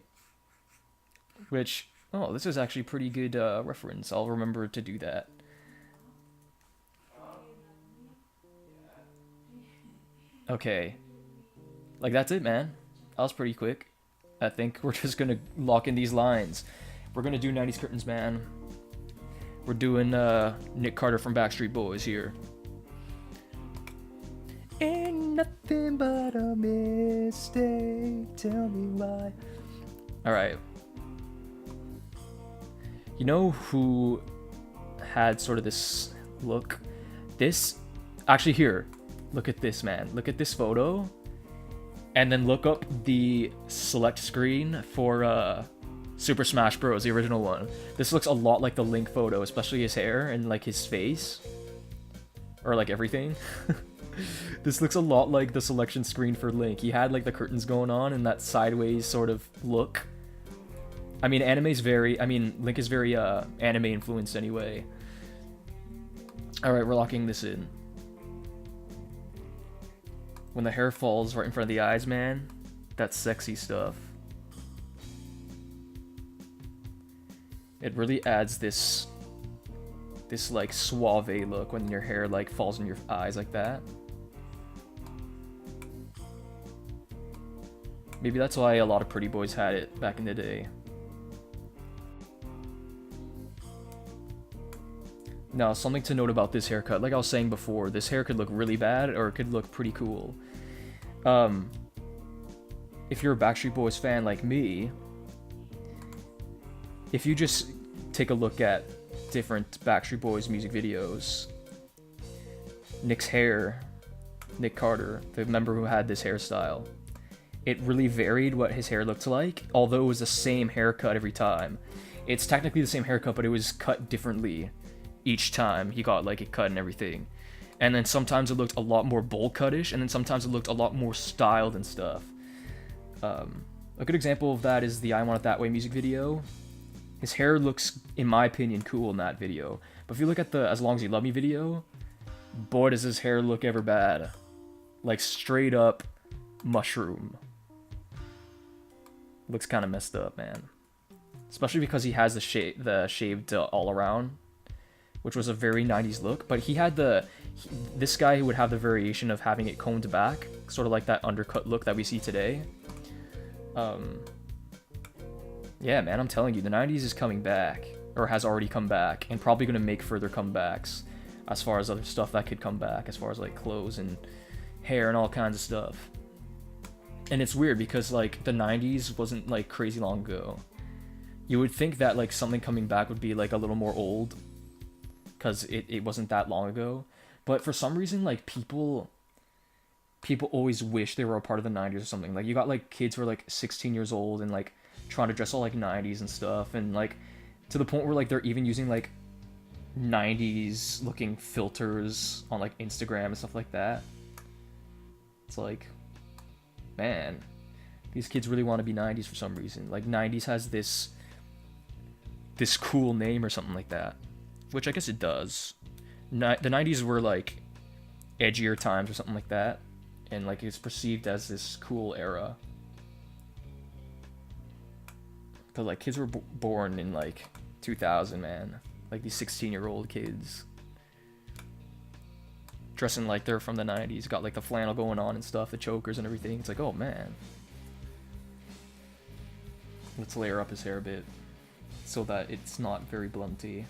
Which, oh, this is actually a pretty good reference. I'll remember to do that. Okay. Like, that's it, man. That was pretty quick. I think we're just gonna lock in these lines. We're gonna do 90s curtains, man. We're doing Nick Carter from Backstreet Boys here. Ain't nothing but a mistake. Tell me why. Alright. You know who had sort of this look? This? Actually, here. Look at this, man. Look at this photo. And then look up the select screen for Super Smash Bros., the original one. This looks a lot like the Link photo, especially his hair and like his face. Or like everything. This looks a lot like the selection screen for Link. He had like the curtains going on and that sideways sort of look. I mean, Link is very anime influenced anyway. Alright, we're locking this in. When the hair falls right in front of the eyes, man, that's sexy stuff. It really adds this like suave look when your hair like falls in your eyes like that. Maybe that's why a lot of pretty boys had it back in the day. Now, something to note about this haircut, like I was saying before, this hair could look really bad or it could look pretty cool. If you're a Backstreet Boys fan like me, if you just take a look at different Backstreet Boys music videos, Nick's hair, Nick Carter, the member who had this hairstyle, it really varied what his hair looked like, although it was the same haircut every time. It's technically the same haircut, but it was cut differently each time he got like it cut and everything. And then sometimes it looked a lot more bowl cutish, and then sometimes it looked a lot more styled and stuff. A good example of that is the I Want It That Way music video. His hair looks, in my opinion, cool in that video. But if you look at the As Long As You Love Me video, boy does his hair look ever bad. Like straight up mushroom. Looks kind of messed up, man. Especially because he has the shaved all around, which was a very 90s look. But he had this guy who would have the variation of having it combed back, sort of like that undercut look that we see today. Yeah, man, I'm telling you, the 90s is coming back, or has already come back, and probably going to make further comebacks as far as other stuff that could come back, as far as like clothes and hair and all kinds of stuff. And it's weird because like the 90s wasn't like crazy long ago. You would think that like something coming back would be like a little more old, because it wasn't that long ago. But for some reason, like people always wish they were a part of the 90s or something. Like you got like kids who are like 16 years old and like trying to dress all like 90s and stuff, and like to the point where like they're even using like 90s looking filters on like Instagram and stuff like that. It's like, man, these kids really want to be 90s for some reason. Like 90s has this cool name or something like that, which I guess it does. The 90s were like edgier times or something like that, and like it's perceived as this cool era. Because like kids were born in like 2000, man. Like these 16-year-old kids dressing like they're from the 90s, got like the flannel going on and stuff, the chokers and everything. It's like, oh man. Let's layer up his hair a bit so that it's not very blunty.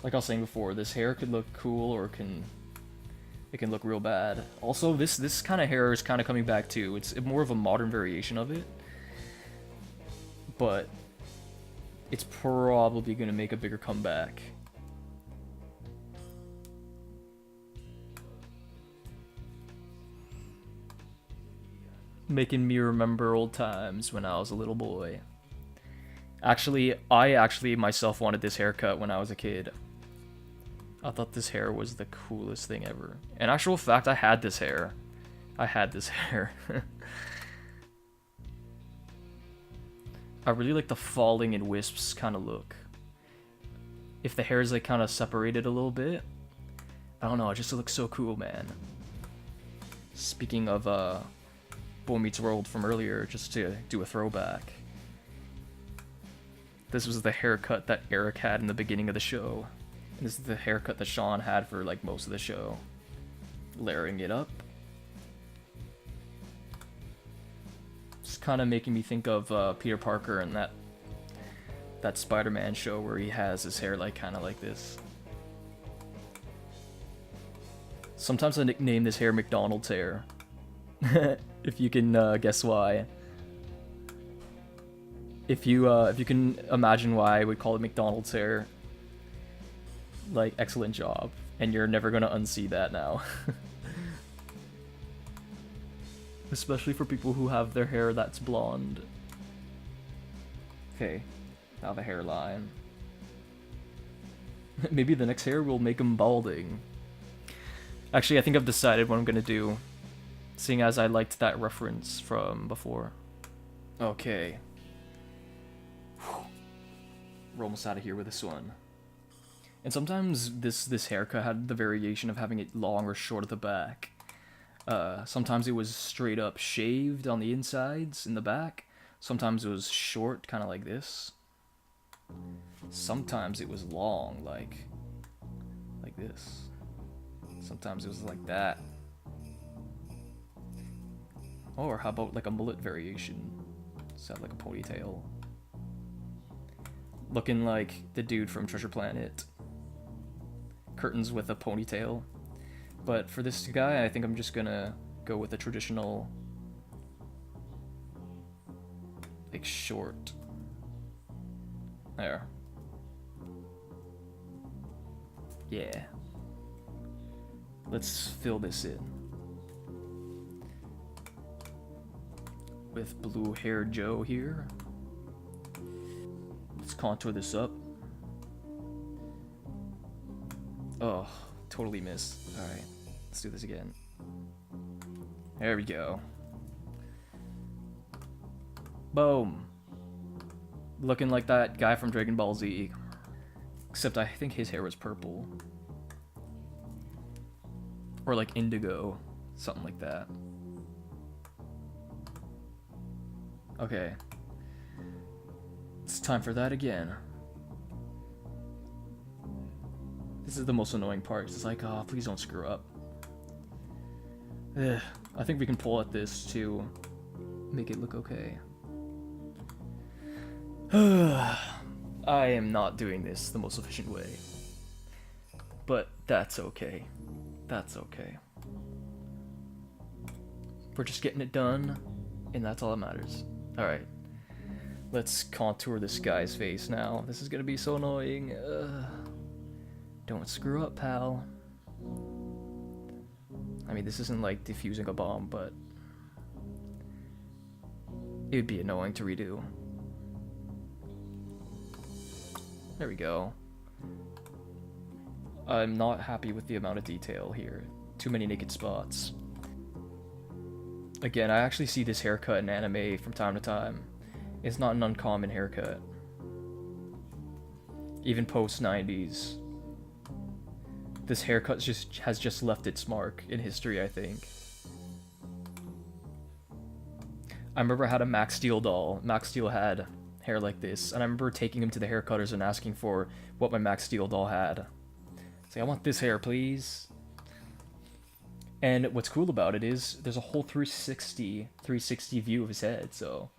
Like I was saying before, this hair could look cool or it can look real bad. Also, this kind of hair is kind of coming back too. It's more of a modern variation of it, but it's probably gonna make a bigger comeback. Making me remember old times when I was a little boy. Actually, I myself wanted this haircut when I was a kid. I thought this hair was the coolest thing ever. In actual fact, I had this hair. I really like the falling in wisps kind of look. If the hair is like kind of separated a little bit, I don't know, it just looks so cool, man. Speaking of Boy Meets World from earlier, just to do a throwback. This was the haircut that Eric had in the beginning of the show. And this is the haircut that Sean had for like most of the show. Layering it up. It's kind of making me think of Peter Parker and that Spider-Man show where he has his hair like kind of like this. Sometimes I nickname this hair McDonald's hair. If you can guess why. If you can imagine why I would call it McDonald's hair, like, excellent job. And you're never gonna unsee that now. Especially for people who have their hair that's blonde. Okay, now the hairline. Maybe the next hair will make him balding. Actually, I think I've decided what I'm gonna do, seeing as I liked that reference from before. Okay. We're almost out of here with this one. And sometimes this haircut had the variation of having it long or short at the back. Sometimes it was straight up shaved on the insides in the back. Sometimes it was short, kind of like this. Sometimes it was long, like this. Sometimes it was like that. Or how about like a mullet variation? So like a ponytail. Looking like the dude from Treasure Planet. Curtains with a ponytail. But for this guy, I think I'm just gonna go with a traditional, like, short. There. Yeah. Let's fill this in with blue hair Joe here. Let's contour this up. Oh, totally missed. Alright, let's do this again. There we go. Boom. Looking like that guy from Dragon Ball Z. Except I think his hair was purple. Or like indigo. Something like that. Okay. It's time for that again. This is the most annoying part. It's like, oh, please don't screw up. Ugh. I think we can pull at this to make it look okay. I am not doing this the most efficient way. But that's okay. That's okay. We're just getting it done, and that's all that matters. Alright. Let's contour this guy's face now. This is gonna be so annoying. Don't screw up, pal. I mean, this isn't like defusing a bomb, but it would be annoying to redo. There we go. I'm not happy with the amount of detail here. Too many naked spots. Again, I actually see this haircut in anime from time to time. It's not an uncommon haircut. Even post-90s. This haircut has just left its mark in history, I think. I remember I had a Max Steel doll. Max Steel had hair like this, and I remember taking him to the hair cutters and asking for what my Max Steel doll had. Say, I want this hair, please. And what's cool about it is there's a whole 360 view of his head, so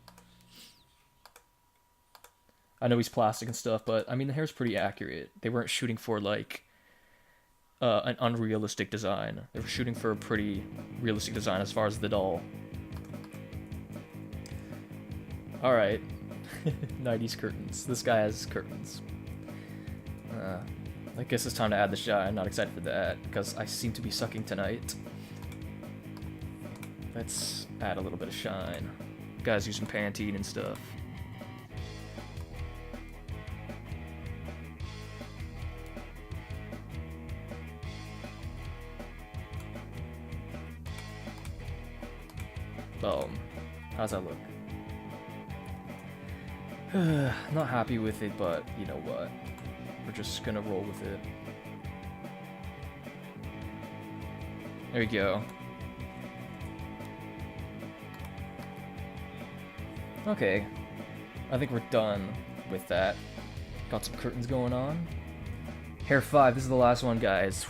I know he's plastic and stuff, but I mean the hair's pretty accurate. They weren't shooting for like an unrealistic design. They were shooting for a pretty realistic design as far as the doll. All right, 90s curtains. This guy has curtains. I guess it's time to add the shine. Not excited for that because I seem to be sucking tonight. Let's add a little bit of shine. Guys using Pantene and stuff. Boom. How's that look? Not happy with it, but you know what? We're just gonna roll with it. There we go. Okay. I think we're done with that. Got some curtains going on. Hair 5, this is the last one, guys.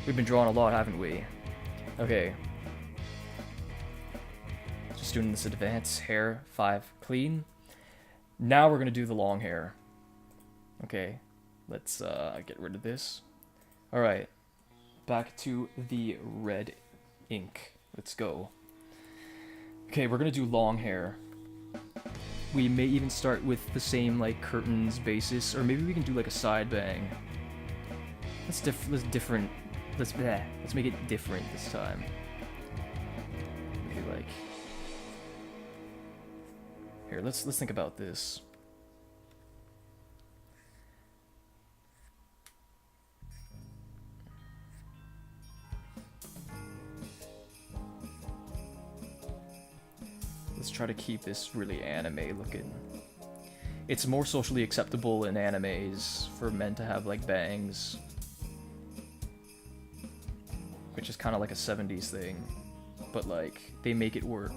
We've been drawing a lot, haven't we? Okay. Just doing this advanced hair 5 clean. Now we're gonna do the long hair. Okay, let's get rid of this. Alright, back to the red ink. Let's go. Okay, we're gonna do long hair. We may even start with the same like curtains basis, or maybe we can do like a side bang. Let's make it different this time. Maybe like here. Let's think about this. Let's try to keep this really anime looking. It's more socially acceptable in animes for men to have like bangs, which is kind of like a 70s thing, but like they make it work.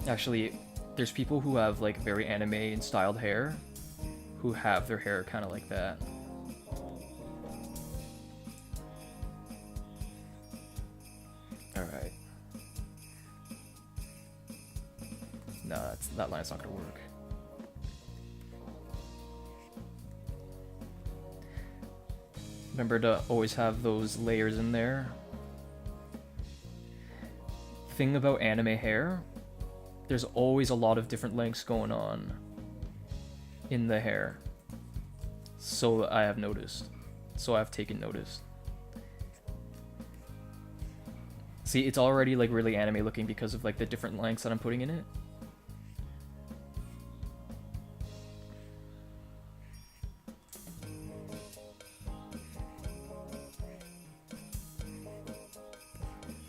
Actually, there's people who have like very anime and styled hair who have their hair kind of like that. Alright. Nah, that line's not gonna work. Remember to always have those layers in there. Thing about anime hair, there's always a lot of different lengths going on in the hair. So I have noticed. So I've taken notice. See, it's already like really anime looking because of like the different lengths that I'm putting in it.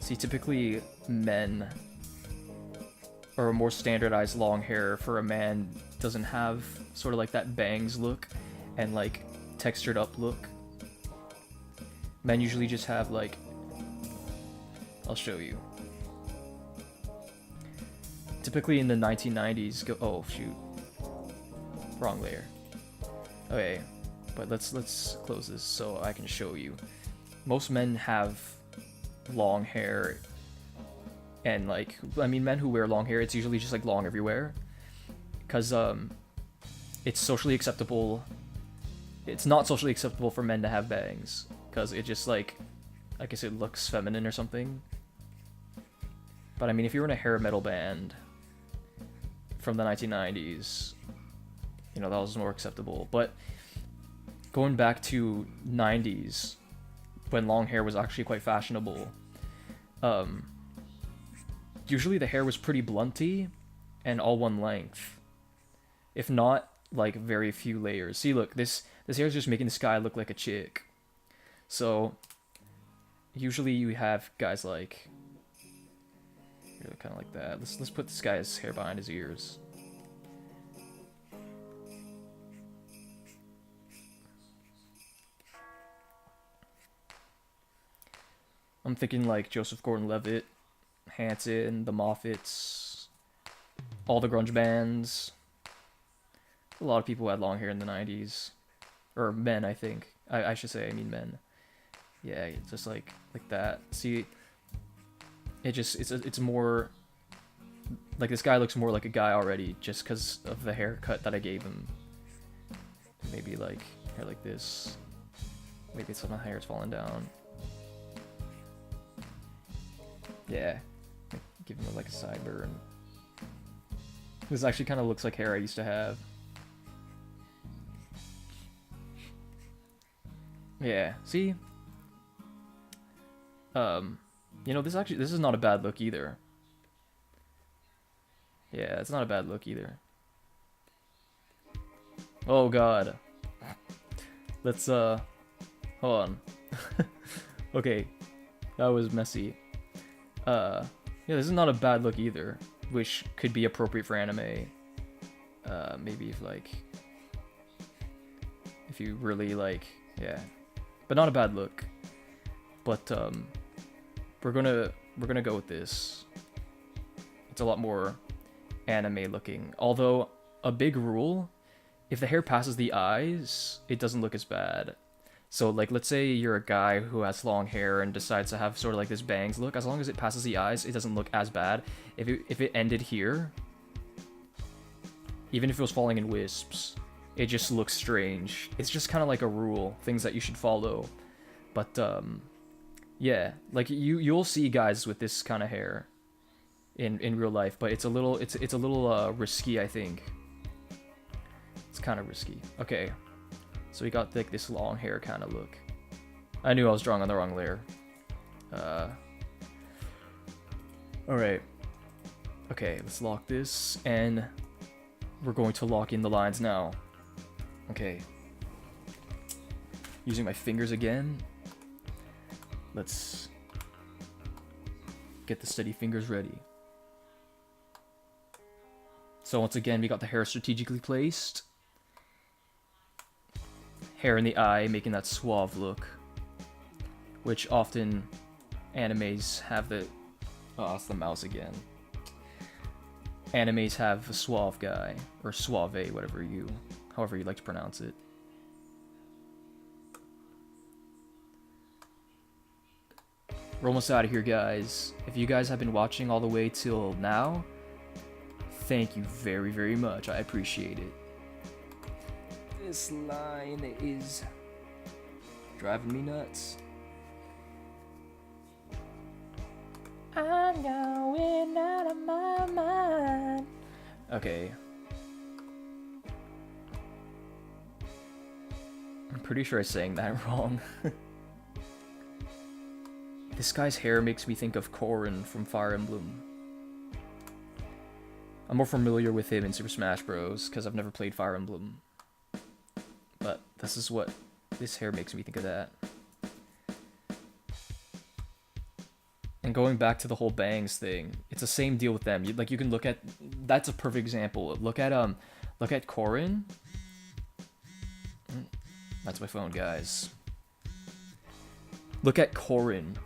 See, typically men, or a more standardized long hair for a man, doesn't have sort of like that bangs look and like textured up look. Men usually just have like, I'll show you. Typically in the 1990s, oh shoot, wrong layer. Okay, but let's close this so I can show you. Most men have long hair, and like, I mean, men who wear long hair, it's usually just like long everywhere, because it's socially acceptable. It's not socially acceptable for men to have bangs because it just like I guess it looks feminine or something. But I mean, if you were in a hair metal band from the 1990s, you know, that was more acceptable. But going back to 90s, when long hair was actually quite fashionable, usually the hair was pretty blunty and all one length, if not like very few layers. See, look, this hair is just making this guy look like a chick. So usually you have guys like kind of like that. Let's put this guy's hair behind his ears. I'm thinking like Joseph Gordon-Levitt, Hanson, the Moffats, all the grunge bands. A lot of people had long hair in the 90s. Or men, I think. I should say, I mean men. Yeah, it's just like that. See, it's more like this guy looks more like a guy already just because of the haircut that I gave him. Maybe like hair like this. Maybe some of the hair's falling down. Yeah, give him like a sideburn. This actually kind of looks like hair I used to have. Yeah, see? You know, this is not a bad look either. Yeah, it's not a bad look either. Oh god. Let's, hold on. Okay, that was messy. Yeah, this is not a bad look either, which could be appropriate for anime. Maybe if you really like, yeah. But not a bad look. But, we're gonna go with this. It's a lot more anime looking. Although, a big rule, if the hair passes the eyes, it doesn't look as bad. So, like, let's say you're a guy who has long hair and decides to have sort of like this bangs look. As long as it passes the eyes, it doesn't look as bad. If it ended here, even if it was falling in wisps, it just looks strange. It's just kind of like a rule, things that you should follow. But, yeah, like you'll see guys with this kind of hair in real life, but it's a little risky, I think. It's kind of risky. Okay, so we got like this long hair kind of look. I knew I was drawing on the wrong layer. All right. Okay, let's lock this, and we're going to lock in the lines now. Okay. Using my fingers again. Let's get the steady fingers ready. So once again, we got the hair strategically placed. Hair in the eye, making that suave look. Which often animes have the... Oh, it's the mouse again. Animes have a suave guy, or suave, however you like to pronounce it. We're almost out of here, guys. If you guys have been watching all the way till now, thank you very, very much. I appreciate it. This line is driving me nuts. I'm going out of my mind. Okay. I'm pretty sure I sang that wrong. This guy's hair makes me think of Corrin from Fire Emblem. I'm more familiar with him in Super Smash Bros. Because I've never played Fire Emblem. But this is what this hair makes me think of that. And going back to the whole bangs thing, it's the same deal with them. You can look at, that's a perfect example. Look at Corrin. That's my phone, guys. Look at Corrin.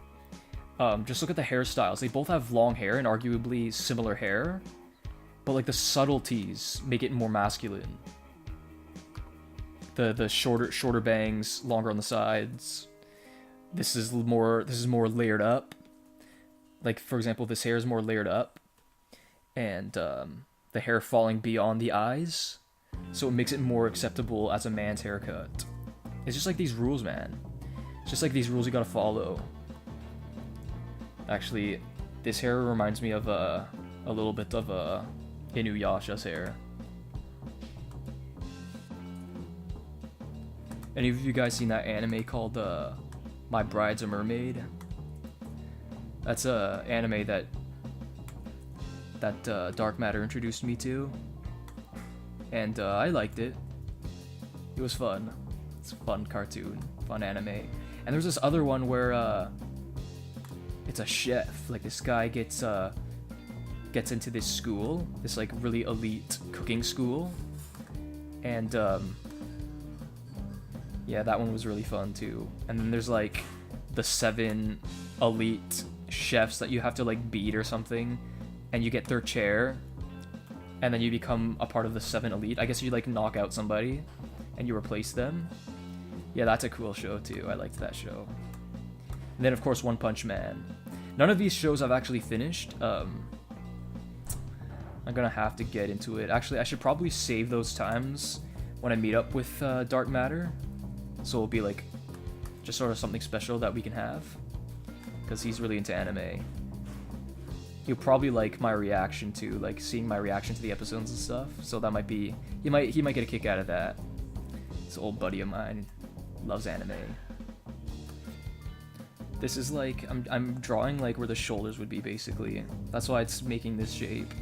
Just look at the hairstyles. They both have long hair and arguably similar hair, but like the subtleties make it more masculine. The shorter bangs, longer on the sides. This is more layered up. Like, for example, this hair is more layered up, and the hair falling beyond the eyes, so it makes it more acceptable as a man's haircut. It's just like these rules, man. It's just like these rules you gotta follow. Actually, this hair reminds me of a little bit of Inuyasha's hair. Any of you guys seen that anime called My Bride's a Mermaid? That's a anime that Dark Matter introduced me to, and I liked it. It was fun. It's a fun cartoon, fun anime. And there's this other one where it's a chef. Like, this guy gets into this school, this like really elite cooking school, and yeah, that one was really fun too. And then there's like the 7 elite chefs that you have to like beat or something, and you get their chair, and then you become a part of the 7 Elite. I guess you like knock out somebody, and you replace them. Yeah, that's a cool show too. I liked that show. And then of course One Punch Man. None of these shows I've actually finished. I'm gonna have to get into it. Actually, I should probably save those times when I meet up with Dark Matter, so it'll be like just sort of something special that we can have, because he's really into anime. He'll probably like my reaction to, like, seeing my reaction to the episodes and stuff, so that might be, he might get a kick out of that. This old buddy of mine loves anime. This is like, I'm drawing like where the shoulders would be, basically. That's why it's making this shape.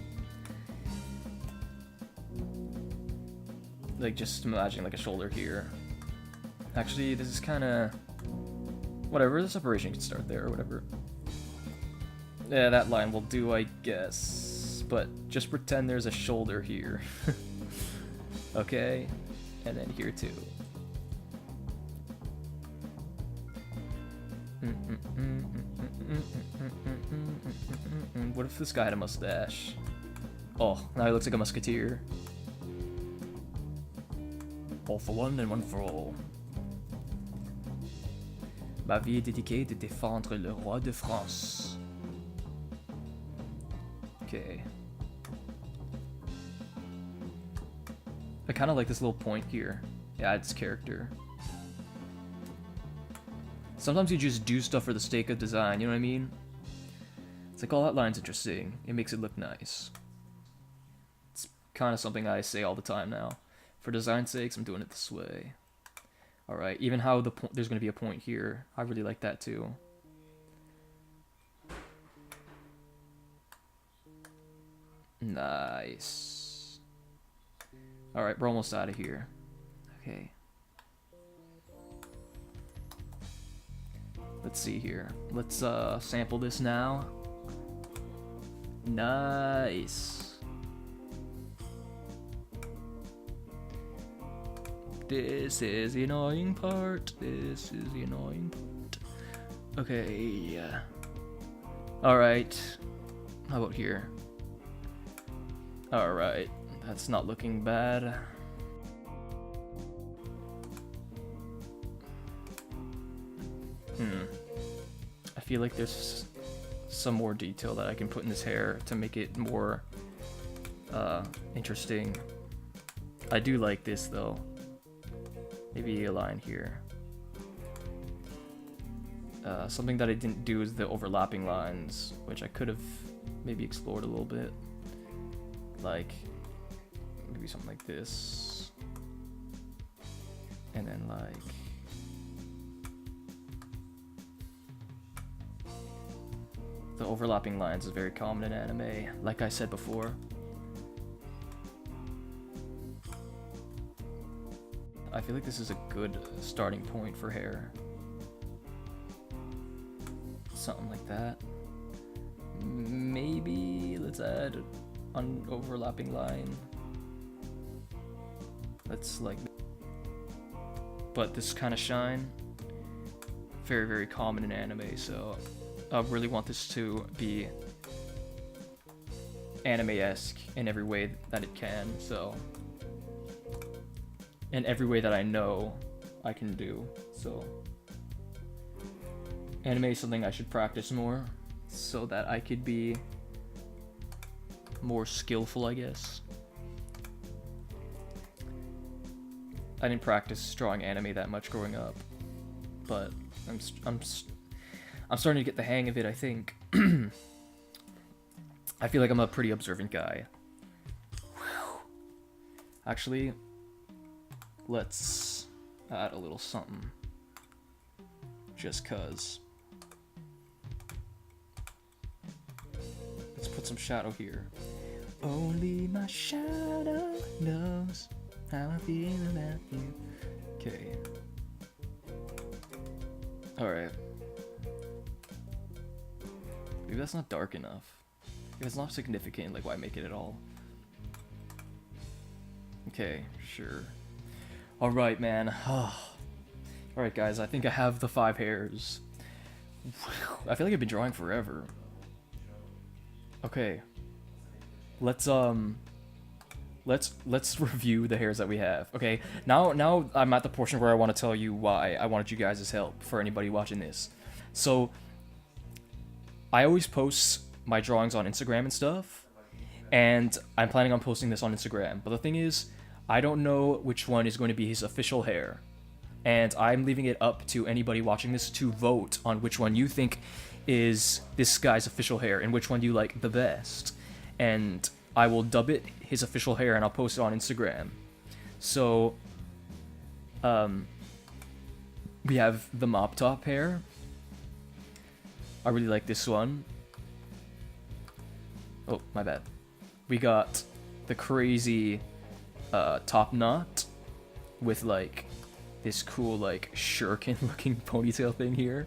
Like, just imagine like a shoulder here. Actually, this is kind of, whatever, the separation can start there or whatever. Yeah, that line will do, I guess. But just pretend there's a shoulder here. Okay? And then here too. What if this guy had a mustache? Oh, now he looks like a musketeer. All for one and one for all. Ma vie est dédiée de défendre le roi de France. Okay. I kind of like this little point here. It adds character. Sometimes you just do stuff for the sake of design, you know what I mean? It's like, oh, that line's interesting. It makes it look nice. It's kind of something I say all the time now. For design's sakes, I'm doing it this way. Alright, even how there's going to be a point here. I really like that too. Nice. Alright, we're almost out of here. Okay. Let's see here. Let's sample this now. Nice. This is the annoying part. This is the annoying part. Okay. Alright. How about here? Alright. That's not looking bad. I feel like there's some more detail that I can put in this hair to make it more interesting. I do like this though. Maybe a line here. Something that I didn't do is the overlapping lines, which I could have maybe explored a little bit. Like, maybe something like this. And then like... the overlapping lines is very common in anime, like I said before. I feel like this is a good starting point for hair. Something like that. Maybe let's add an overlapping line. Let's like... but this kind of shine, very, very common in anime, so I really want this to be anime-esque in every way that it can, so... in every way that I know I can do, so... anime is something I should practice more, so that I could be more skillful, I guess. I didn't practice drawing anime that much growing up, but I'm starting to get the hang of it, I think. I feel like I'm a pretty observant guy. Actually, let's add a little something. Just cuz. Let's put some shadow here. Only my shadow knows how I feel about you. Okay. Alright. Maybe that's not dark enough. If it's not significant, like, why make it at all? Okay, sure. Alright, man. Alright, guys, I think I have the 5 hairs. I feel like I've been drawing forever. Okay, let's let's review the hairs that we have. Okay, now I'm at the portion where I want to tell you why I wanted you guys' help for anybody watching this. So I always post my drawings on Instagram and stuff, and I'm planning on posting this on Instagram. But the thing is, I don't know which one is going to be his official hair, and I'm leaving it up to anybody watching this to vote on which one you think is this guy's official hair and which one you like the best. And I will dub it his official hair and I'll post it on Instagram. So, we have the mop top hair. I really like this one. Oh, my bad. We got the crazy top knot with like this cool like shuriken looking ponytail thing here.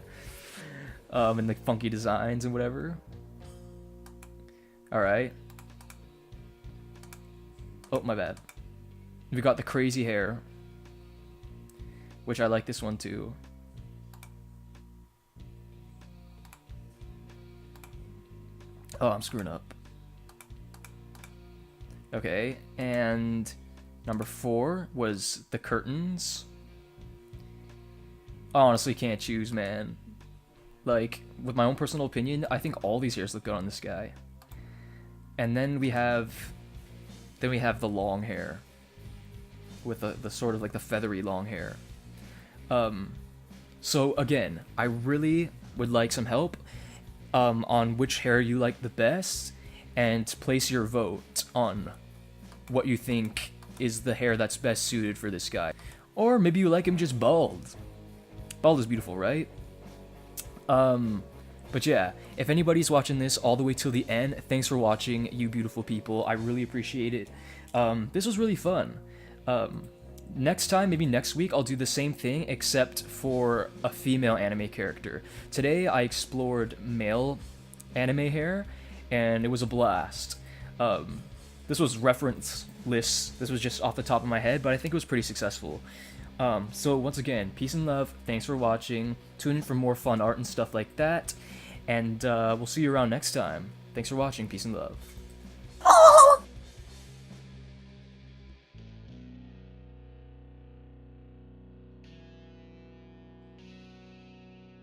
And like funky designs and whatever. Alright. Oh, my bad. We got the crazy hair, which I like this one too. Oh, I'm screwing up. Okay, and number 4 was the curtains. I honestly can't choose, man. Like, with my own personal opinion, I think all these hairs look good on this guy. And then we have the long hair with the sort of like the feathery long hair. So again, I really would like some help on which hair you like the best, and place your vote on what you think is the hair that's best suited for this guy. Or maybe you like him just bald. Bald is beautiful, right? But yeah, if anybody's watching this all the way till the end, thanks for watching, you beautiful people. I really appreciate it. This was really fun. Next time, maybe next week, I'll do the same thing, except for a female anime character. Today, I explored male anime hair, and it was a blast. This was reference-less. This was just off the top of my head, but I think it was pretty successful. So once again, peace and love. Thanks for watching. Tune in for more fun art and stuff like that. And we'll see you around next time. Thanks for watching. Peace and love.